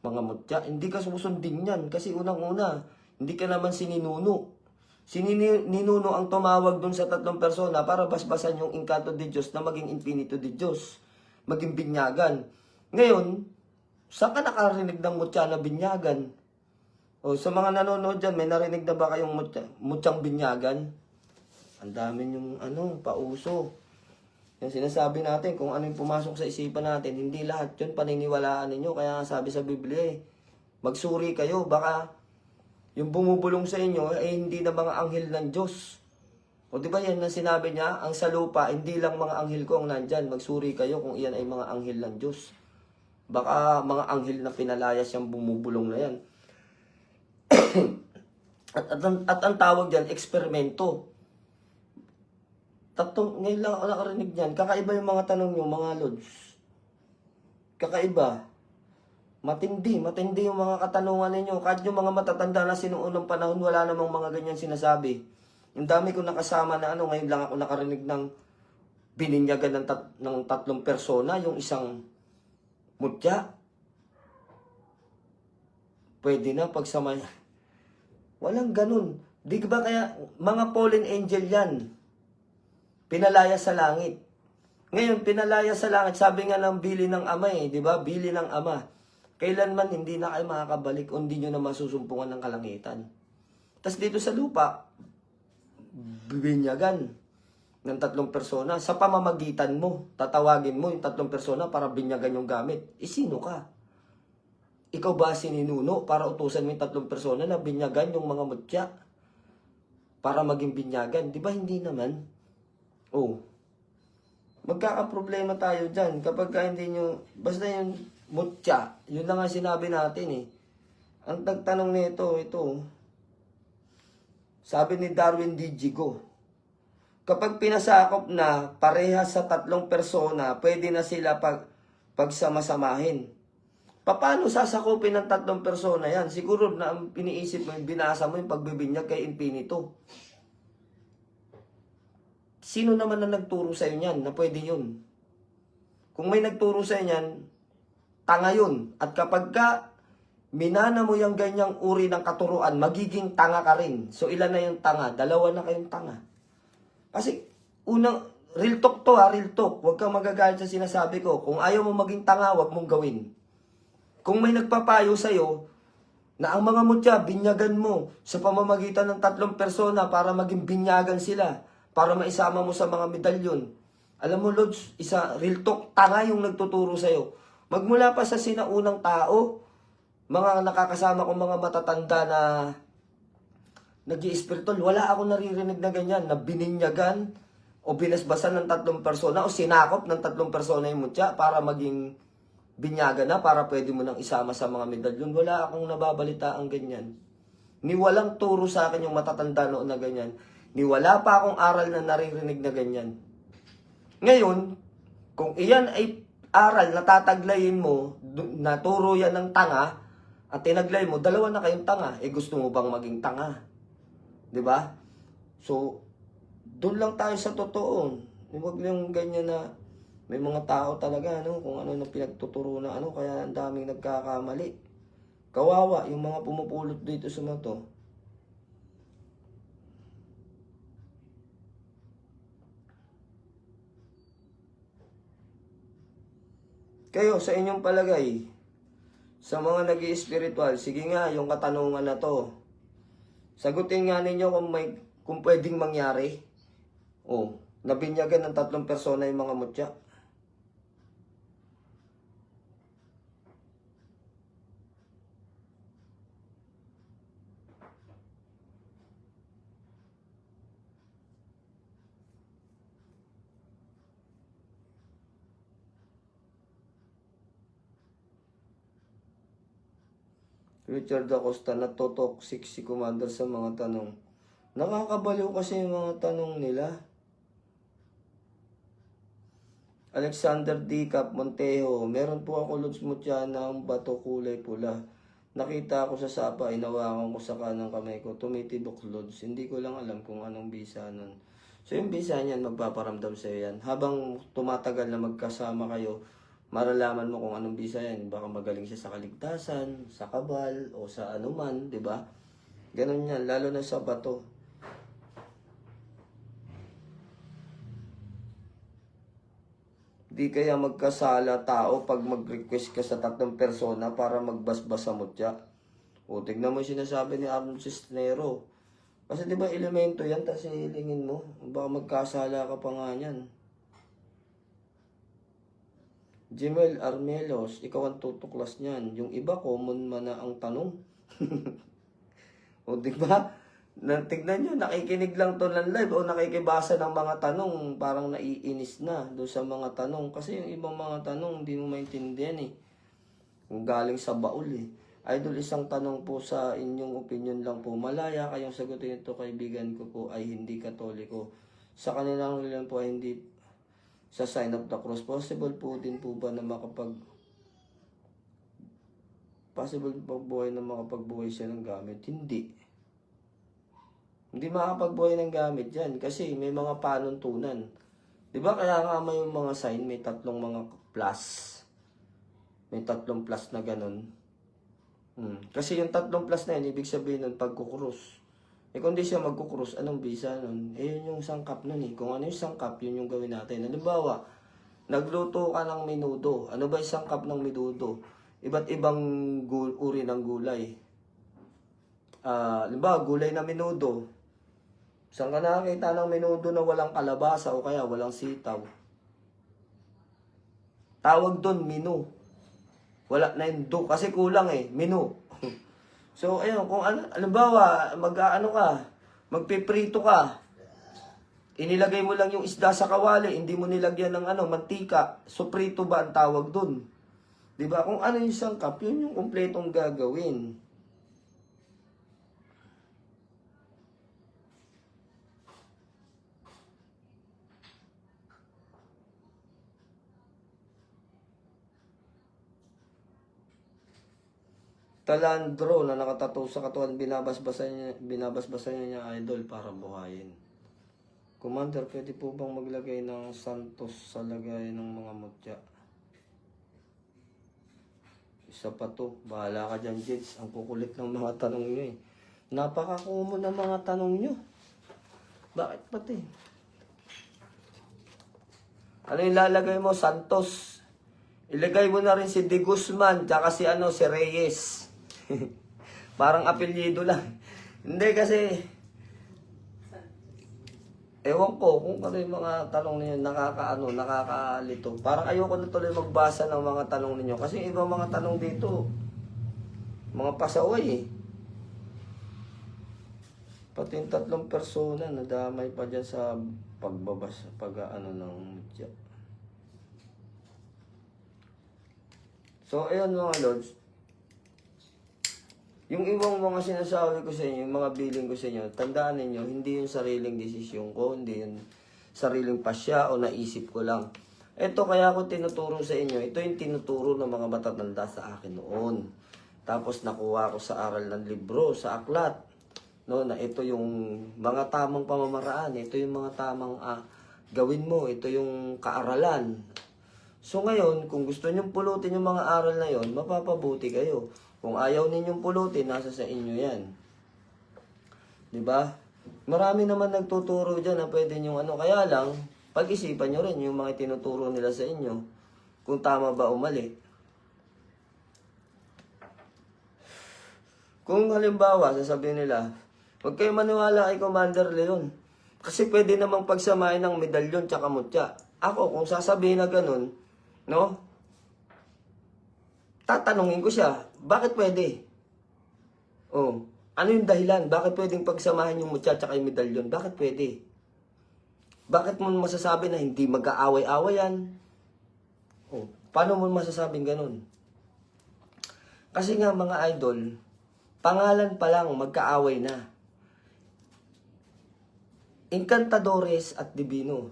mga mutya. Hindi ka susundin yan kasi unang-una, hindi ka naman si Ninuno. Si Ninuno ang tumawag dun sa tatlong persona para basbasan yung Encanto de Diyos na maging Infinito de Diyos, maging binyagan. Ngayon, saan ka nakarinig ng mutya na binyagan? O sa mga nanonood dyan, may narinig na ba kayong mutyang binyagan? Ang dami yung pauso. Yung sinasabi natin, kung ano yung pumasok sa isipan natin, hindi lahat yun paniniwalaan ninyo. Kaya sabi sa Biblia, magsuri kayo, baka yung bumubulong sa inyo ay hindi na mga anghel ng Diyos. O di ba yan na sinabi niya, ang sa lupa, hindi lang mga anghel ko ang nandyan. Magsuri kayo kung iyan ay mga anghel ng Diyos. Baka mga anghel na pinalayas yung bumubulong na yan. at ang tawag dyan, eksperimento. Ngayon lang ako nakarinig niyan. Kakaiba yung mga tanong nyo, mga Lods. Kakaiba. Matindi yung mga katanungan ninyo. Kahit yung mga matatanda na sinuunang panahon, wala namang mga ganyan sinasabi. Yung dami ko nakasama na ngayon lang ako nakarinig ng bininyagan ng tatlong persona, yung isang mutya. Pwede na pagsamay. Walang ganun. Di ba kaya, mga fallen angel yan. Pinalaya sa langit. Ngayon, pinalaya sa langit, sabi nga ng bili ng ama di ba? Bili ng ama. Kailanman hindi na kayo makakabalik o hindi nyo na masusumpungan ng kalangitan. Tapos dito sa lupa, binyagan ng tatlong persona. Sa pamamagitan mo, tatawagin mo yung tatlong persona para binyagan yung gamit. Sino ka? Ikaw ba si Ninuno para utusan mo yung tatlong persona na binyagan yung mga mutya? Para maging binyagan? Di ba hindi naman? Oh, magkakaproblema tayo dyan kapag hindi nyo, basta yung mutya, yun lang ang sinabi natin Ang tagtanong nito, ito, sabi ni Darwin D. Jigo, kapag pinasakop na parehas sa tatlong persona, pwede na sila pagsamasamahin. Paano sasakopin ng tatlong persona yan? Siguro na iniisip mo, binasa mo yung pagbibinyag kay Infinito. Sino naman na nagturo sa inyo yan na pwede yun? Kung may nagturo sa inyo yan, tanga yun. At kapag ka minana mo yung ganyang uri ng katuruan, magiging tanga ka rin. So ilan na yung tanga? Dalawa na kayong tanga. Kasi unang, real talk to real talk. Huwag kang magagalit sa sinasabi ko. Kung ayaw mo maging tanga, huwag mong gawin. Kung may nagpapayo sa'yo, na ang mga mutya, binyagan mo sa pamamagitan ng tatlong persona para maging binyagan sila, para maisama mo sa mga medalyon. Alam mo, Lods, real talk, tanga yung nagtuturo sa'yo. Magmula pa sa sinaunang tao, mga nakakasama kong mga matatanda na nag-i-spiritual, wala ako naririnig na ganyan, na bininyagan o binasbasan ng tatlong persona o sinakop ng tatlong persona yung mutya para maging binyagan na, para pwede mo nang isama sa mga medalyon. Wala akong nababalita ang ganyan. Ni walang turo sa akin yung matatanda noon na ganyan. Ni wala pa akong aral na naririnig na ganyan. Ngayon, kung iyan ay aral na tataglayin mo, naturo yan ng tanga, at tinaglay mo, dalawa na kayong tanga. Gusto mo bang maging tanga? Diba? So, Doon lang tayo sa totoo. Huwag lang ganyan na may mga tao talaga, ano, kung ano na pinagtuturo na ano, kaya ang daming nagkakamali. Kawawa, yung mga pumupulot dito sa mga to. Kayo, sa inyong palagay, sa mga nag-i-spiritual, sige nga, yung katanungan na to. Sagutin nga ninyo kung pwedeng mangyari. Oh, nabinyagan ng 3 persona yung mga mutya. Richard Acosta, natotoxic si Commander sa mga tanong. Nakakabaliw kasi yung mga tanong nila. Alexander D. Cap Montejo, meron po ako Lods Mutya ng bato kulay pula. Nakita ko sa sapa, inawakan ko sa kanang kamay ko, tumitibok Lods. Hindi ko lang alam kung anong bisa nun. So yung bisa niyan, magpaparamdam sa yan. Habang tumatagal na magkasama kayo, maralaman mo kung anong bisa yan. Baka magaling siya sa kaligtasan, sa kabal, o sa anuman, di ba? Ganun yan, lalo na sa bato. Di kaya magkasala tao pag mag-request ka sa 3 persona para magbasbas sa mutya. O, tignan mo yung sinasabi ni Arnold Cisnero. Kasi di ba elemento yan, tapos hilingin mo. Baka magkasala ka pa nga yan. Jimel Armelos, ikaw ang tutuklas niyan. Yung iba, common man na ang tanong. O, di ba? Tignan nyo, nakikinig lang to ng live o nakikibasa ng mga tanong, parang naiinis na doon sa mga tanong. Kasi yung ibang mga tanong, hindi mo maintindihan eh. Kung galing sa baul eh. Idol, isang tanong po sa inyong opinion lang po. Malaya kayong sagutin ito, kaibigan ko po ay hindi Katoliko. Sa kanilang reliyon po ay hindi sa sign of the cross. Possible po din po ba na possible po buhay na makapagbuhay siya ng gamit? Hindi. Hindi makapagbuhay ng gamit yan kasi may mga panuntunan. Di ba kaya nga may mga sign, may 3 mga plus. May 3 plus na ganun. Kasi yung 3 plus na yan, ibig sabihin nun pagkukrus. Eh kung di siya magkukrus, anong bisa nun? Eh yun yung sangkap nun eh. Kung ano yung sangkap, yun yung gawin natin. Halimbawa, nagluto ka ng menudo. Ano ba yung sangkap ng menudo? Iba't ibang uri ng gulay. Halimbawa, gulay na menudo. Saan ka nakakita ng menudo na walang kalabasa o kaya walang sitaw? Tawag doon, menu. Wala na yung do, kasi kulang eh, menu. So, ayun, kung halimbawa, magpiprito ka. Inilagay mo lang yung isda sa kawali, hindi mo nilagyan ng mantika. So, prito ba ang tawag doon? Diba? Kung ano yung sangkap, yun yung kumpletong gagawin. Talandro na nakatato sa katawan, binabasbasan niya idol para buhayin. Commander, pwede po bang maglagay ng santos sa lagay ng mga mutya? Isa pa to, bahala ka dyan, Jets. Ang kukulit ng mga tanong nyo eh. Napaka-common ng mga tanong nyo. Bakit pati? Ano yung lalagay mo? Santos. Ilagay mo na rin si De Guzman, tsaka si Reyes. Parang apelyido lang. Hindi kasi, ewan ko kung ano yung mga tanong ninyo, nakakalito. Parang ayoko na tuloy magbasa ng mga tanong ninyo. Kasi yung ibang mga tanong dito, mga pasaway eh. Pati yung 3 persona, nadamay pa dyan sa ng mutya. So, ayun mga lords. Yung ibang mga sinasabi ko sa inyo, yung mga billing ko sa inyo, tandaan ninyo, hindi yung sariling desisyon ko, hindi yung sariling pasya o naisip ko lang. Ito kaya ako tinuturo sa inyo, ito yung tinuturo ng mga matatanda sa akin noon. Tapos nakuha ko sa aral ng libro, sa aklat. no, na ito yung mga tamang pamamaraan, ito yung mga tamang gawin mo, ito yung kaaralan. So ngayon, kung gusto nyong pulutin yung mga aral na yon, mapapabuti kayo. Kung ayaw ninyong pulutin, nasa sa inyo yan. 'Di ba? Marami naman nagtuturo diyan na pwede nyong ano, kaya lang pag-isipan nyo rin yung mga tinuturo nila sa inyo kung tama ba o mali. Kung halimbawa, sasabihin nila, huwag kayo maniwala kay Commander Leon. Kasi pwede namang pagsamahin ng medalyon tsaka mutya. Ako, kung sasabihin na ganun, no? Tatanungin ko siya, bakit pwede? Oh, ano yung dahilan? Bakit pwedeng pagsamahin yung mutya tsaka yung medalyon? Bakit pwede? Bakit mo masasabi na hindi mag-aaway-away yan? Oh, paano mo masasabing ganun? Kasi nga mga idol, pangalan pa lang magkaaway na. Encantadores at Divino.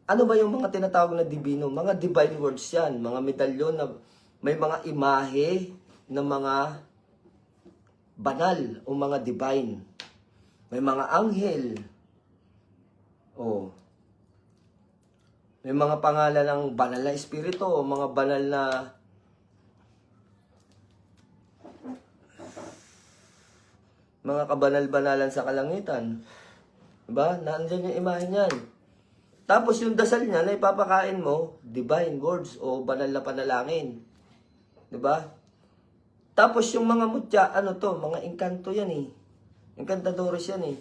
Ano ba yung mga tinatawag na Divino? Mga divine words yan. Mga medalyon na may mga imahe na mga banal o mga divine. May mga anghel. Oh. May mga pangalan ng banal na espiritu o mga banal na mga kabanal-banalan sa kalangitan. Diba? Nandiyan yung imahe niyan. Tapos yung dasal niya na ipapakain mo, divine words o banal na panalangin. Diba? Tapos yung mga mutya, ano to, mga engkanto yan eh. Encantadores yan eh.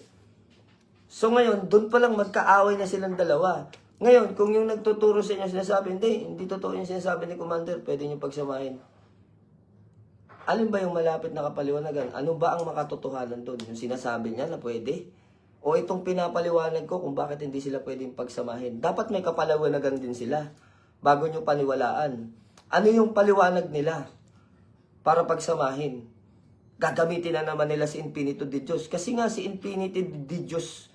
So ngayon, doon pa lang magkaaway na silang dalawa. Ngayon, kung yung nagtuturo sa inyo sinasabi, hindi totoo yung sinasabi ni Commander, pwede nyo pagsamahin. Alin ba yung malapit na kapaliwanagan? Ano ba ang makatotohanan doon? Yung sinasabi niya na pwede? O itong pinapaliwanag ko kung bakit hindi sila pwedeng pagsamahin? Dapat may kapaliwanagan din sila bago nyo paniwalaan. Ano yung paliwanag nila para pagsamahin? Gagamitin na naman nila si Infinito de Diyos. Kasi nga si Infinito de Diyos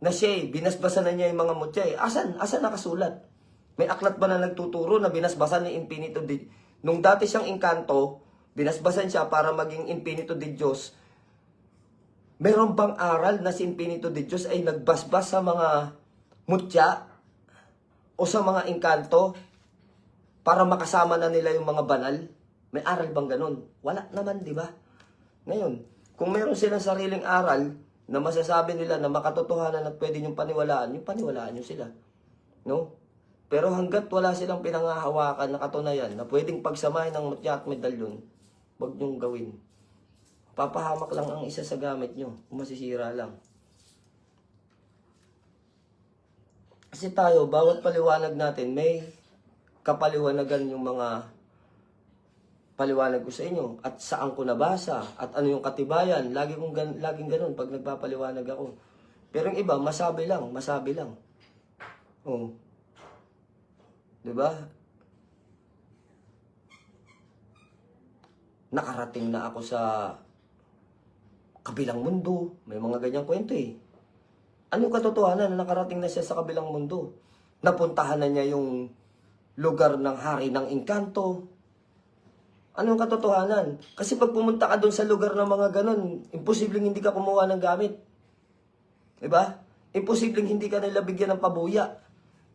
na siya binasbasan na niya yung mga mutya eh. Asan nakasulat? May aklat ba na nagtuturo na binasbasan ni Infinito de... Nung dati siyang engkanto, binasbasan siya para maging Infinito de Diyos. Meron bang aral na si Infinito de Diyos ay nagbasbas sa mga mutya o sa mga engkanto para makasama na nila yung mga banal? May aral bang ganun? Wala naman, di ba? Ngayon, kung meron silang sariling aral na masasabi nila na makatotohanan at pwede niyong paniwalaan, yung paniwalaan niyo sila. No? Pero hanggat wala silang pinangahawakan na katunayan na pwedeng pagsamahin ng mutya at medalyon, huwag niyong gawin. Papahamak lang ang isa sa gamit nyo. Masisira lang. Kasi tayo, bawat paliwanag natin, may kapaliwanagan yung mga paliwanag ko sa inyo. At saan ko nabasa. At ano yung katibayan. Laging ganun pag nagpapaliwanag ako. Pero yung iba, masabi lang. Oh. Diba? Nakarating na ako sa kabilang mundo. May mga ganyang kwento eh. Ano yung katotohanan na nakarating na siya sa kabilang mundo? Napuntahan na niya yung lugar ng hari ng engkanto. Ano yung katotohanan? Kasi pag pumunta ka doon sa lugar ng mga ganon, imposibleng hindi ka kumuha ng gamit. Diba? Imposibleng hindi ka nila bigyan ng pabuya,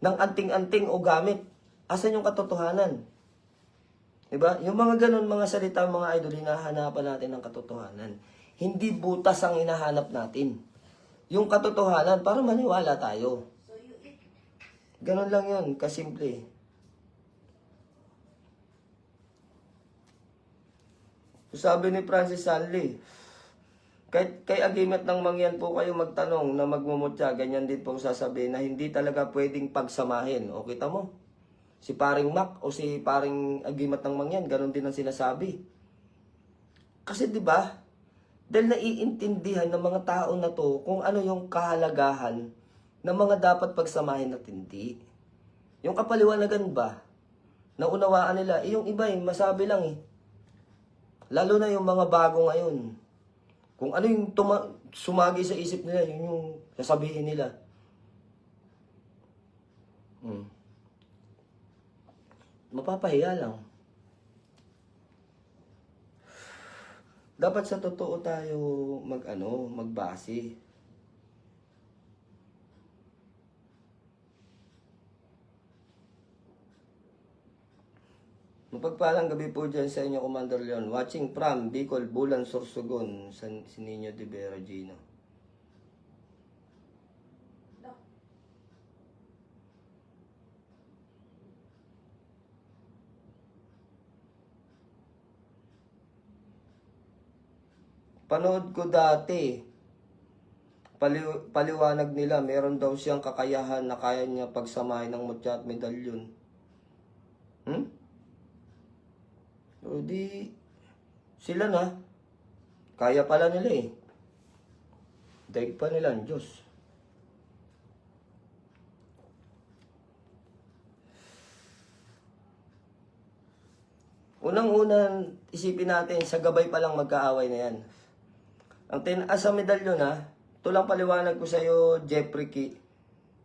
ng anting-anting o gamit. Asan yung katotohanan? Diba? Yung mga ganon, mga salita, mga idol, hinahanapan natin ng katotohanan. Hindi butas ang hinahanap natin. Yung katotohanan, para maniwala tayo. Ganon lang yun, kasimple. Sabi ni Francis Sanli, kay agimat ng mangyan po kayo magtanong na magmumutya, ganyan din pong sasabihin na hindi talaga pwedeng pagsamahin. O kita mo? Si paring Mac o si paring agimat ng mangyan, ganon din ang sinasabi. Kasi 'di ba? Dahil naiintindihan ng mga tao na to kung ano yung kahalagahan ng mga dapat pagsamahin at hindi. Yung kapaliwanagan ba, naunawaan nila, yung iba masabi lang eh. Lalo na yung mga bago ngayon. Kung ano yung sumagi sa isip nila, yun yung sasabihin nila. Mapapahiya lang. Dapat sa totoo tayo magbase. Mapagpalang gabi po dyan sa inyo, Commander Leon. Watching from Bicol, Bulan, Sorsogon, San Niño de Vera, Gino. Panood ko dati, paliwanag nila, meron daw siyang kakayahan na kaya niya pagsamahin ng mutya at medalyon. O di, sila na. Kaya pala nila eh. Daig pa nila ang Diyos. Unang-unang isipin natin, sa gabay pa lang magkaaway na yan. Ang tinaas sa medalyon ito lang paliwanag ko sa iyo, Jeffrey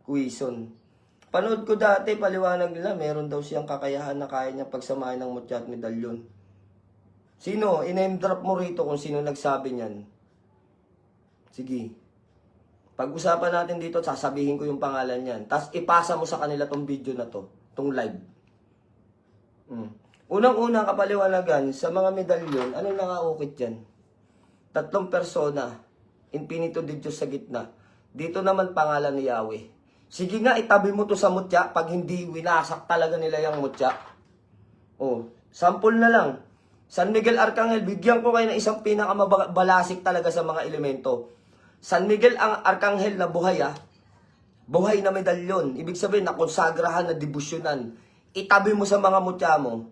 Quizon. Panood ko dati, paliwanag nila, meron daw siyang kakayahan na kaya niya pagsamahin ng mutya at medalyon. Sino? I-name drop mo rito kung sino nagsabi niyan. Sige. Pag-usapan natin dito, sasabihin ko yung pangalan niyan. Tapos ipasa mo sa kanila tong video na to, tong live. Unang-una kapaliwanagan, sa mga medalyon, ano nakaukit dyan? 3 persona, infinito di Diyos sa gitna. Dito naman pangalan ni Yahweh. Sige nga, itabi mo to sa mutya pag hindi winasak talaga nila yung mutya. Sample na lang. San Miguel Arcangel, bigyan ko kayo ng isang pinakamabalasik talaga sa mga elemento. San Miguel ang Arcangel na buhay buhay na medalyon. Ibig sabihin, na konsagrahan, na debusyonan. Itabi mo sa mga mutya mo.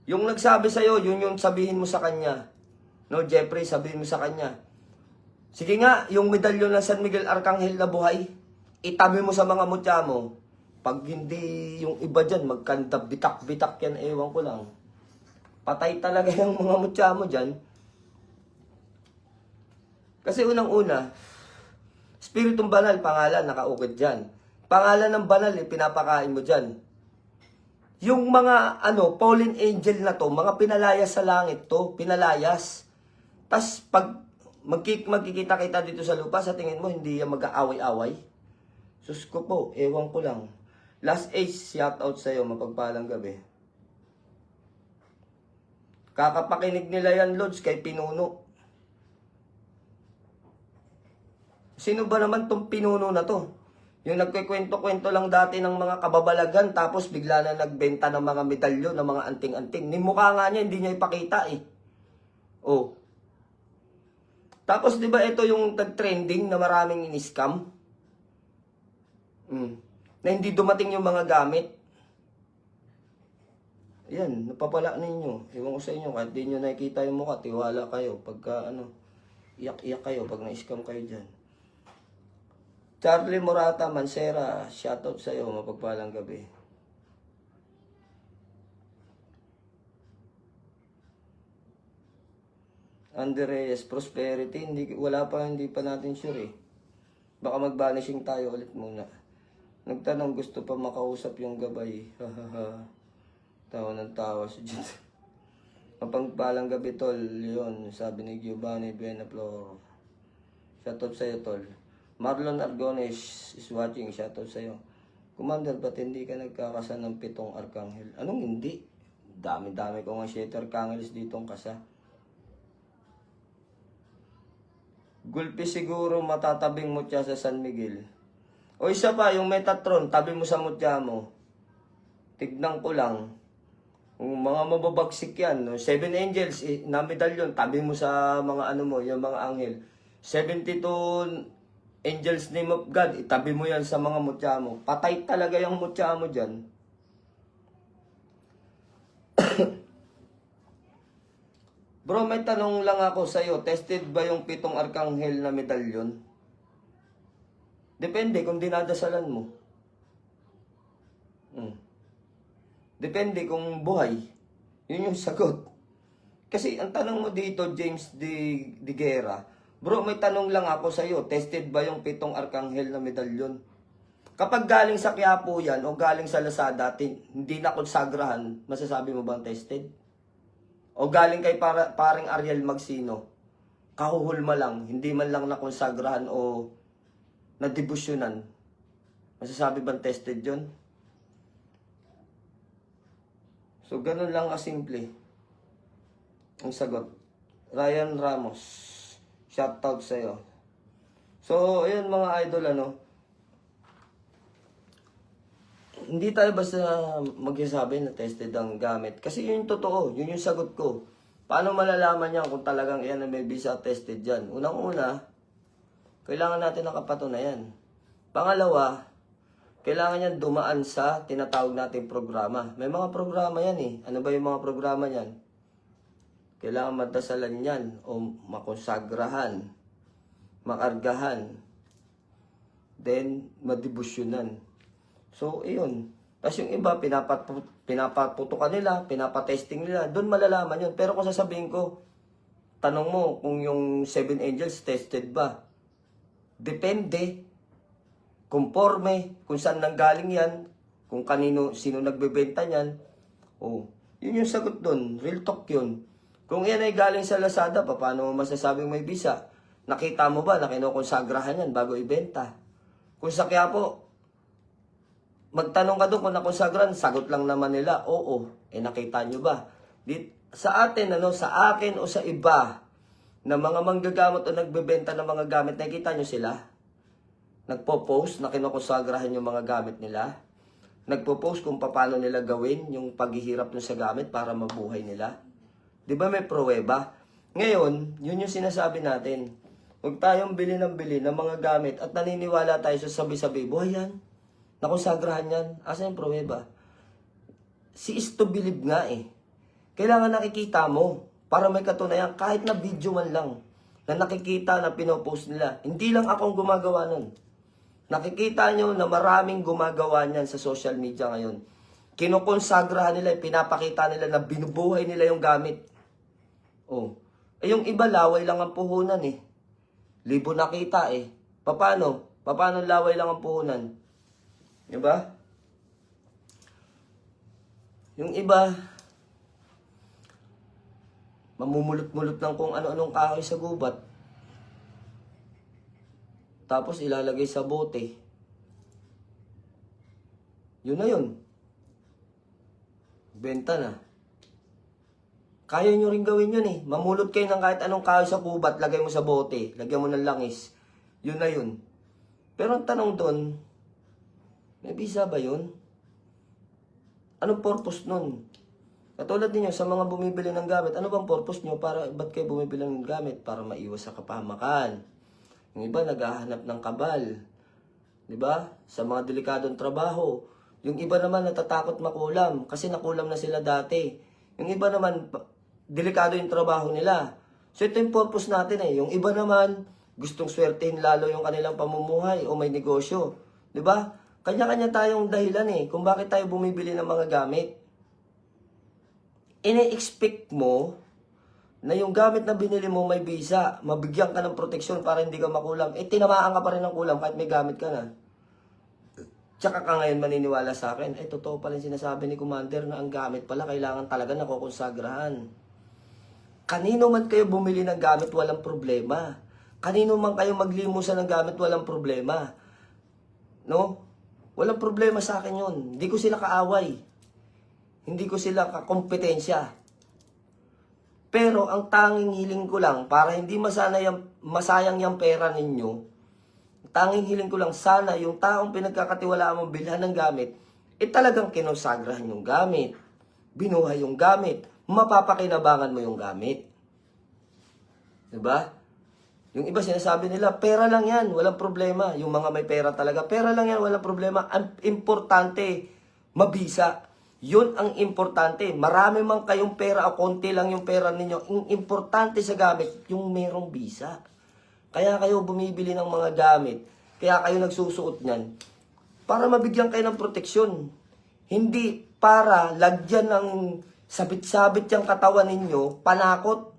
Yung nagsabi sa'yo, yun yung sabihin mo sa kanya. No, Jeffrey, sabihin mo sa kanya. Sige nga, yung medalyon ng San Miguel Arcangel na buhay, itabi mo sa mga mutya mo. Pag hindi yung iba dyan, magkanda, bitak-bitak yan, ewan ko lang. Patay talaga yung mga mutya mo dyan. Kasi unang-una, Spiritong Banal, pangalan, nakaukit dyan. Pangalan ng banal, pinapakain mo dyan. Yung mga fallen angel na to, mga pinalayas sa langit to, pinalayas. Tas pag magkikita kita dito sa lupa, sa tingin mo hindi yan mag-aaway-away? Sus ko po, ewan ko lang. Last Ace, shout out sa'yo, mapagpalang gabi. Kakapakinig nila yan, Lods, kay Pinuno. Sino ba naman tong Pinuno na to? Yung nagkikwento-kwento lang dati ng mga kababalagan, tapos bigla na nagbenta ng mga medalyon, ng mga anting-anting. Ni mukha nga niya, hindi niya ipakita eh. Tapos di ba ito yung nag-trending na maraming in-scam? Na hindi dumating yung mga gamit. Ayan, napapala ninyo. Ewan ko sa inyo, kahit di nyo nakikita yung mukha, tiwala kayo. Pagka iyak-iyak kayo pag na-scam kayo dyan. Charlie Morata, Mansera, shoutout sa'yo, mapagpalang gabi. Andres, Prosperity, hindi pa natin sure eh. Baka mag-vanishing tayo ulit muna. Nagtanong, gusto pa makausap yung gabay. Tawa ng tawa si Jit. Mapagpalang gabi, tol. Leon, sabi ni Giovanni Buenaflor. Shoutout sa'yo, tol. Marlon Argones is watching. Shoutout sa'yo. Commander, ba't hindi ka nagkakasa ng 7 Arkanghel? Anong hindi? Dami-dami ko nga 7 Arkanghels ditong kasa. Gulpi siguro matatabing mutya sa San Miguel. O isa pa, yung Metatron, tabi mo sa mutya mo. Tignan ko lang. Kung mga mababagsik yan, no? 7 angels na medalyon, tabi mo sa mga yung mga anghel. 72 angels name of God, itabi mo yan sa mga mutya mo. Patay talaga yung mutya mo dyan. Bro, may tanong lang ako sa'yo. Tested ba yung 7 Arkanghel na medalyon? Depende kung dinadasalan mo. Depende kung buhay. Yun yung sagot. Kasi ang tanong mo dito, James de Guerra, bro, may tanong lang ako sa'yo. Tested ba yung 7 Arkanghel na medalyon? Kapag galing sa Quiapo yan o galing sa Lazada, hindi na konsagrahan, masasabi mo bang tested? O galing kay paring Ariel Magsino, kahuhulma lang, hindi man lang nakonsagrahan o nadebusyonan. Masasabi bang tested yun? So, ganun lang kasimple. Ang sagot. Ryan Ramos. Shoutout sa'yo. So, ayun mga idol, hindi tayo basta magsasabi na tested ang gamit. Kasi yun yung totoo. Yun yung sagot ko. Paano malalaman yan kung talagang yan na may visa tested dyan? Unang-una, kailangan natin nakapatunayan. Pangalawa, kailangan yan dumaan sa tinatawag nating programa. May mga programa yan eh. Ano ba yung mga programa yan? Kailangan madasalan yan o makonsagrahan, makargahan, then madibusyonan. So, iyon. Tapos yung iba, pinapaputukan nila, pinapatesting nila. Doon malalaman yun. Pero kung sasabihin ko, tanong mo kung yung 7 angels tested ba? Depende. Conforme, kung saan nanggaling yan, kung sino nagbebenta niyan. Oh, yun yung sagot doon. Real talk yun. Kung yan ay galing sa Lazada, paano mo masasabing may visa? Nakita mo ba na kinukonsagrahan yan bago ibenta? Kung sa Quiapo, magtanong ka doon kung nakonsagrahan, sagot lang naman nila, oo. Nakita nyo ba? Sa atin, sa akin o sa iba, na mga manggagamot o nagbebenta ng mga gamit, nakita nyo sila? Nagpo-post na kinukonsagrahan yung mga gamit nila? Nagpo-post kung paano nila gawin yung paghihirap nyo sa gamit para mabuhay nila? Di ba may pruweba? Ngayon, yun yung sinasabi natin. Huwag tayong bili ng mga gamit at naniniwala tayo sa sabi-sabi, buhay yan. Nakonsagrahan yan. Asa yung pruweba? Si is to believe nga eh. Kailangan nakikita mo para may katunayan kahit na video man lang na nakikita na pinopost nila. Hindi lang akong gumagawa nun. Nakikita nyo na maraming gumagawa niyan sa social media ngayon. Kinukonsagrahan nila, pinapakita nila na binubuhay nila yung gamit. Oh. Yung iba laway lang ang puhunan eh. Libo nakita eh. Paano? Paano laway lang ang puhunan? Diba? Yung iba, mamumulot-mulot lang kung ano-anong kahoy sa gubat. Tapos ilalagay sa bote. Yun na yun. Benta na. Kaya nyo rin gawin yun eh. Mamulot kayo ng kahit anong kahoy sa gubat, lagay mo sa bote, lagyan mo ng langis. Yun na yun. Pero ang tanong doon, may visa ba yun? Anong purpose nun? Katulad ninyo, sa mga bumibili ng gamit, ano bang purpose nyo? Ba't kayo bumibili ng gamit? Para maiwas sa kapahamakan. Yung iba, naghahanap ng kabal. Diba? Sa mga delikadong trabaho. Yung iba naman, natatakot makulam. Kasi nakulam na sila dati. Yung iba naman, delikado yung trabaho nila. So, ito yung purpose natin eh. Yung iba naman, gustong swertehin lalo yung kanilang pamumuhay o may negosyo. Diba? Kanya-kanya tayong dahilan eh kung bakit tayo bumibili ng mga gamit. Ine-expect mo na yung gamit na binili mo may visa, mabigyan ka ng proteksyon para hindi ka makulam. Tinamaan ka pa rin ng kulam kahit may gamit ka na. Tsaka ka ngayon maniniwala sa akin, totoo pala yung sinasabi ni Commander na ang gamit pala kailangan talaga nakukonsagrahan. Kanino man kayo bumili ng gamit, walang problema. Kanino man kayo maglimusan ng gamit, walang problema. No? Walang problema sa akin yun. Hindi ko sila kaaway. Hindi ko sila kakompetensya. Pero ang tanging hiling ko lang, para hindi masayang yung pera ninyo, tanging hiling ko lang, sana yung taong pinagkakatiwalaan mong bilhan ng gamit, talagang kinosagrahan yung gamit. Binuhay yung gamit. Mapapakinabangan mo yung gamit. Diba? Yung iba sinasabi nila, pera lang yan, walang problema. Yung mga may pera talaga, pera lang yan, walang problema. Ang importante, mabisa. Yun ang importante. Marami man kayong pera o konti lang yung pera ninyo. Ang importante sa gamit, yung merong bisa. Kaya kayo bumibili ng mga gamit. Kaya kayo nagsusuot niyan. Para mabigyan kayo ng proteksyon. Hindi para lagyan ng sabit-sabit yung katawan ninyo, panakot.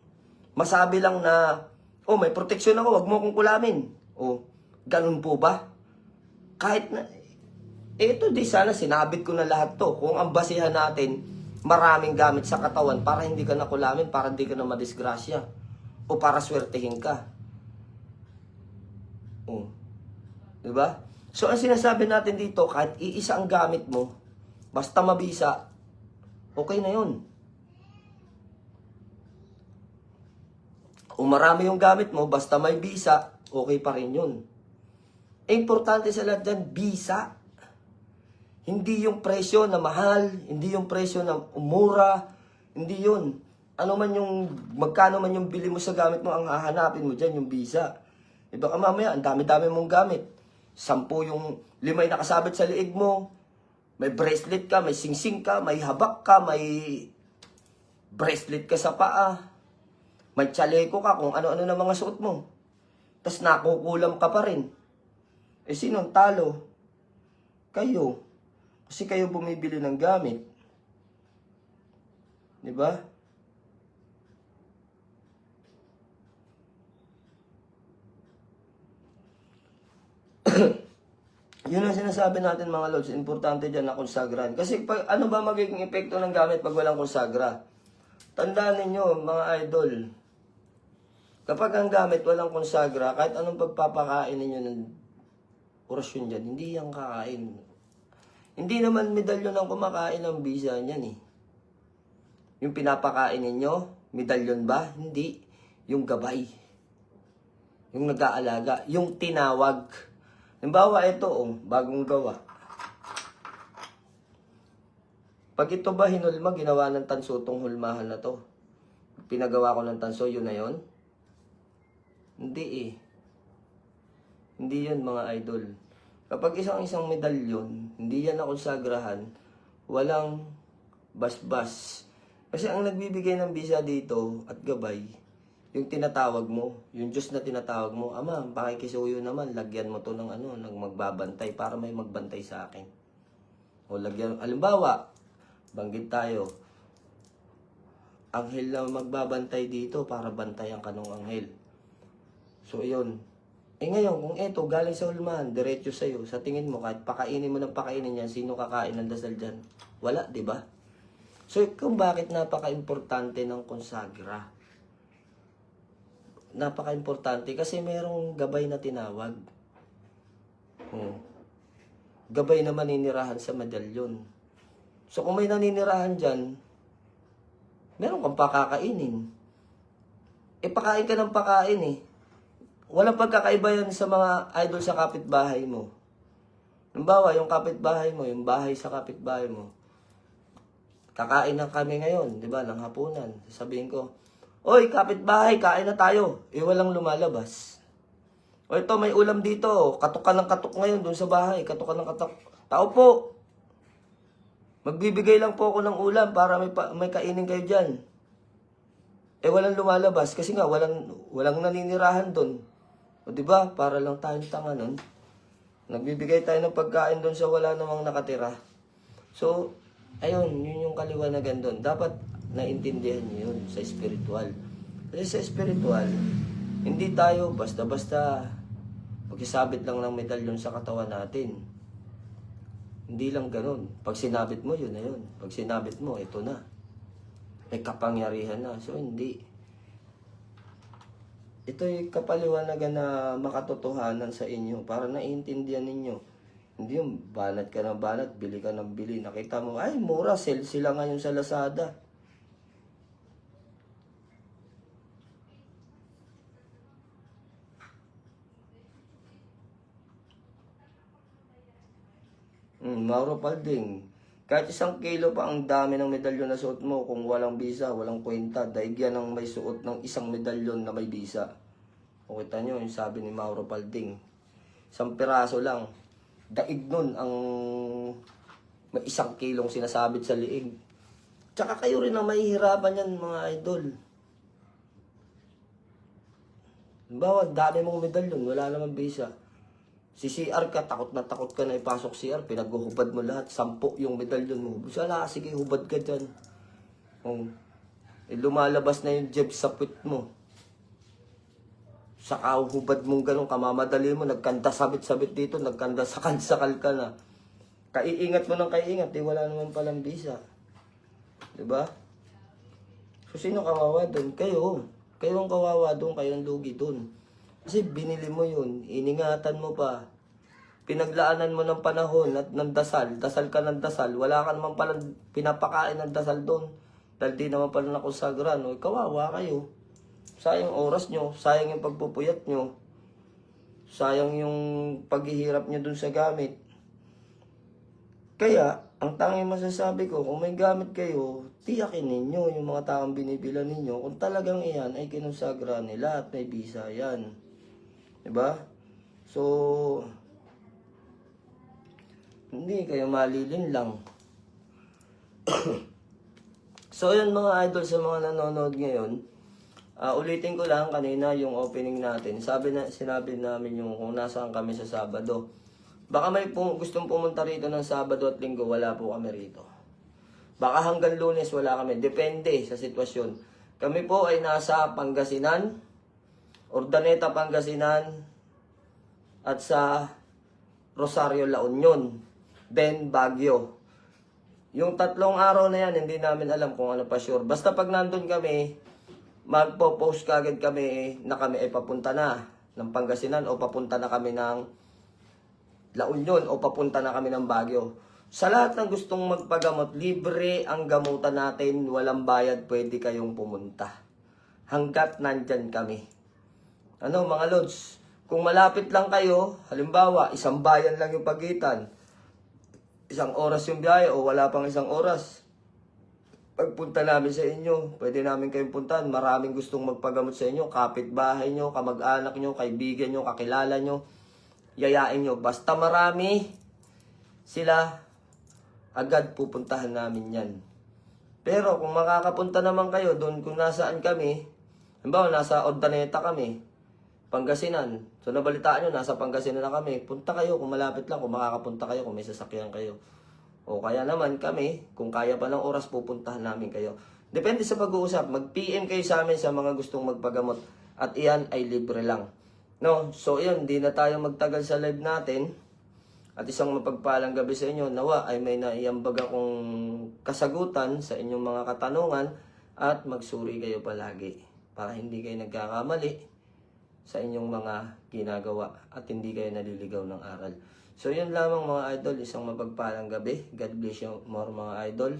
Masabi lang na, may proteksyon ako, wag mo akong kulamin. Ganun po ba? Kahit na, ito di sana sinabit ko na lahat to. Kung ang basihan natin, maraming gamit sa katawan para hindi ka nakulamin, para hindi ka na madisgrasya, o para swertehin ka. Oh. Diba? So, ang sinasabi natin dito, kahit iisa ang gamit mo, basta mabisa, okay na yun. O marami yung gamit mo, basta may bisa, okay pa rin yun. Importante sa lahat dyan, bisa. Hindi yung presyo na mahal, hindi yung presyo na mura, hindi yun. Ano man yung, magkano man yung bili mo sa gamit mo, ang hahanapin mo dyan, yung bisa. Iba ka mamaya, ang dami-dami mong gamit. 10 yung 5 nakasabit sa liig mo. May bracelet ka, may singsing ka, may habak ka, may bracelet ka sa paa. May tsaleko ka, kung ano-ano na mga suot mo. Tapos nakukulam ka pa rin. Eh, sinong talo? Kayo. Kasi kayo bumibili ng gamit. Diba? Yun ang sinasabi natin mga lods. Importante dyan na konsagrahan. Kasi ano ba magiging epekto ng gamit pag walang konsagra? Tandaan ninyo mga idol. Kapag ang gamit walang konsagra, kahit anong pagpapakain ninyo ng orasyon dyan, hindi yan kakain. Hindi naman medalyon ang kumakain ng bisa niyan eh. Yung pinapakain ninyo, medalyon ba? Hindi. Yung gabay. Yung nag-aalaga. Yung tinawag. Halimbawa ito, bagong gawa. Pag ito ba hinulma, ginawa ng tanso tong hulmahan na to. Pinagawa ko ng tanso, yun na yun? Hindi eh. Hindi yan mga idol. Kapag isang medalyon, hindi yan nakonsagrahan, walang basbas. Kasi ang nagbibigay ng bisa dito at gabay, yung tinatawag mo, yung Diyos na tinatawag mo, Ama, pakikisuyo naman, lagyan mo to ng ng magbabantay para may magbantay sa akin. O lagyan, halimbawa, banggit tayo, anghel na magbabantay dito para bantayan ka ng anghel. So, yun. Ngayon, kung eto, galing sa hulmahan, diretso sa'yo, sa tingin mo, kahit pakainin mo ng pakainin yan, sino kakain ng dasal dyan? Wala, di ba? So, kung bakit napaka-importante ng konsagra? Napaka-importante kasi merong gabay na tinawag. Gabay na maninirahan sa medalyon. So, kung may naninirahan dyan, meron kang pakakainin. Pakain ka ng pakain eh. Walang pagkakaiba yan sa mga idol sa kapitbahay mo. Halimbawa, yung kapitbahay mo, yung bahay sa kapitbahay mo. Kakain na kami ngayon, di ba, ng hapunan. Sabihin ko, Oy, kapitbahay, kain na tayo. Walang lumalabas. O ito, may ulam dito. Katok ka ng katok ngayon doon sa bahay. Katok ka ng katok. Tao po. Magbibigay lang po ako ng ulam para may kainin kayo dyan. Walang lumalabas kasi nga walang naninirahan doon. O diba, para lang tayong tanga nun. Nagbibigay tayo ng pagkain doon sa wala namang nakatira. So, ayun, yun yung kaliwanagan doon. Dapat naintindihan nyo yun sa spiritual. Kasi sa spiritual, hindi tayo basta-basta magsasabit lang ng medalyon sa katawan natin. Hindi lang ganun. Pag sinabit mo, yun na yun. Pag sinabit mo, ito na. May kapangyarihan na. So, hindi. Ito yung kapaliwanagan na makatotohanan sa inyo para naiintindihan ninyo. Hindi yung banat ka ng banat, bili ka ng bili. Nakita mo, ay mura, sale sila ngayon sa Lazada. Mauro Palding. Kahit 1 kilo pa ang dami ng medalyon na suot mo, kung walang bisa, walang kwenta, daig yan ang may suot ng 1 medalyon na may bisa. O kita nyo, yung sabi ni Mauro Palding. 1 piraso lang. Daig nun ang may 1 kilong sinasabit sa liig. Tsaka kayo rin ang mahihirapan yan mga idol. Halimbawa, dami mong medalyon, wala naman bisa. Si CR ka, takot na ipasok CR, pinaghuhubad mo lahat, 10 yung medalyon mo. Sala, sige, hubad ka dyan. Lumalabas na yung jeb sa puwit mo. Saka hubad mong ganun, kamamadali mo, nagkanda sabit-sabit dito, nagkanda sakal-sakal ka na. Kaiingat mo ng kaiingat, wala naman palang bisa. Diba? So, sino kawawa doon? Kayo. Kayo ang kawawa doon, kayo ang lugi doon. Kasi binili mo yun, iningatan mo pa. Pinaglaanan mo ng panahon at ng dasal. Dasal ka ng dasal. Wala ka naman pala pinapakain ng dasal doon. Dahil di naman pala nakusagran. O, kawawa kayo. Sayang oras nyo. Sayang yung pagpupuyat nyo. Sayang yung paghihirap nyo dun sa gamit. Kaya, ang tanging masasabi ko, kung may gamit kayo, tiyakin ninyo yung mga taong binibilan ninyo kung talagang iyan ay kinusagra nila at may bisa yan. Diba? So, hindi kayo malilin lang. So, yun mga idol sa mga nanonood ngayon. Ulitin ko lang kanina yung opening natin. Sinabi namin yung kung nasaan kami sa Sabado. Baka may gustong pumunta rito ng Sabado at Linggo, wala po kami rito. Baka hanggang Lunes wala kami. Depende sa sitwasyon. Kami po ay nasa Pangasinan, Urdaneta, Pangasinan, at sa Rosario, La Union, then Baguio. Yung 3 araw na yan, hindi namin alam kung ano pa sure. Basta pag nandun kami, magpo-post kagad kami na kami ay papunta na ng Pangasinan o papunta na kami ng La Union o papunta na kami ng Baguio. Sa lahat ng gustong magpagamot, libre ang gamutan natin, walang bayad, pwede kayong pumunta. Hanggat nandyan kami. Ano mga lods, kung malapit lang kayo, halimbawa, 1 bayan lang yung pagitan, 1 oras yung biyahe o wala pang 1 oras, pagpunta namin sa inyo, pwede namin kayong puntahan. Maraming gustong magpagamot sa inyo, kapitbahay nyo, kamag-anak nyo, kaibigan nyo, kakilala nyo, yayain nyo. Basta marami sila, agad pupuntahan namin yan. Pero kung makakapunta naman kayo doon kung nasaan kami, halimbawa nasa Urdaneta kami, Pangasinan. So nabalitaan nyo, nasa Pangasinan na kami. Punta kayo kung malapit lang, kung makakapunta kayo, kung may sasakyan kayo. O kaya naman kami, kung kaya pa ng oras, pupuntahan namin kayo. Depende sa pag-uusap. Mag-PM kayo sa amin sa mga gustong magpagamot. At iyan ay libre lang. No? So yun, di na tayo magtagal sa live natin. At isang mapagpalang gabi sa inyo. Nawa ay may naiambag akong kasagutan sa inyong mga katanungan. At magsuri kayo palagi. Para hindi kayo nagkakamali sa inyong mga ginagawa at hindi kayo naliligaw ng aral. So yun lamang mga idol, isang mapagpalang gabi. God bless you more mga idol.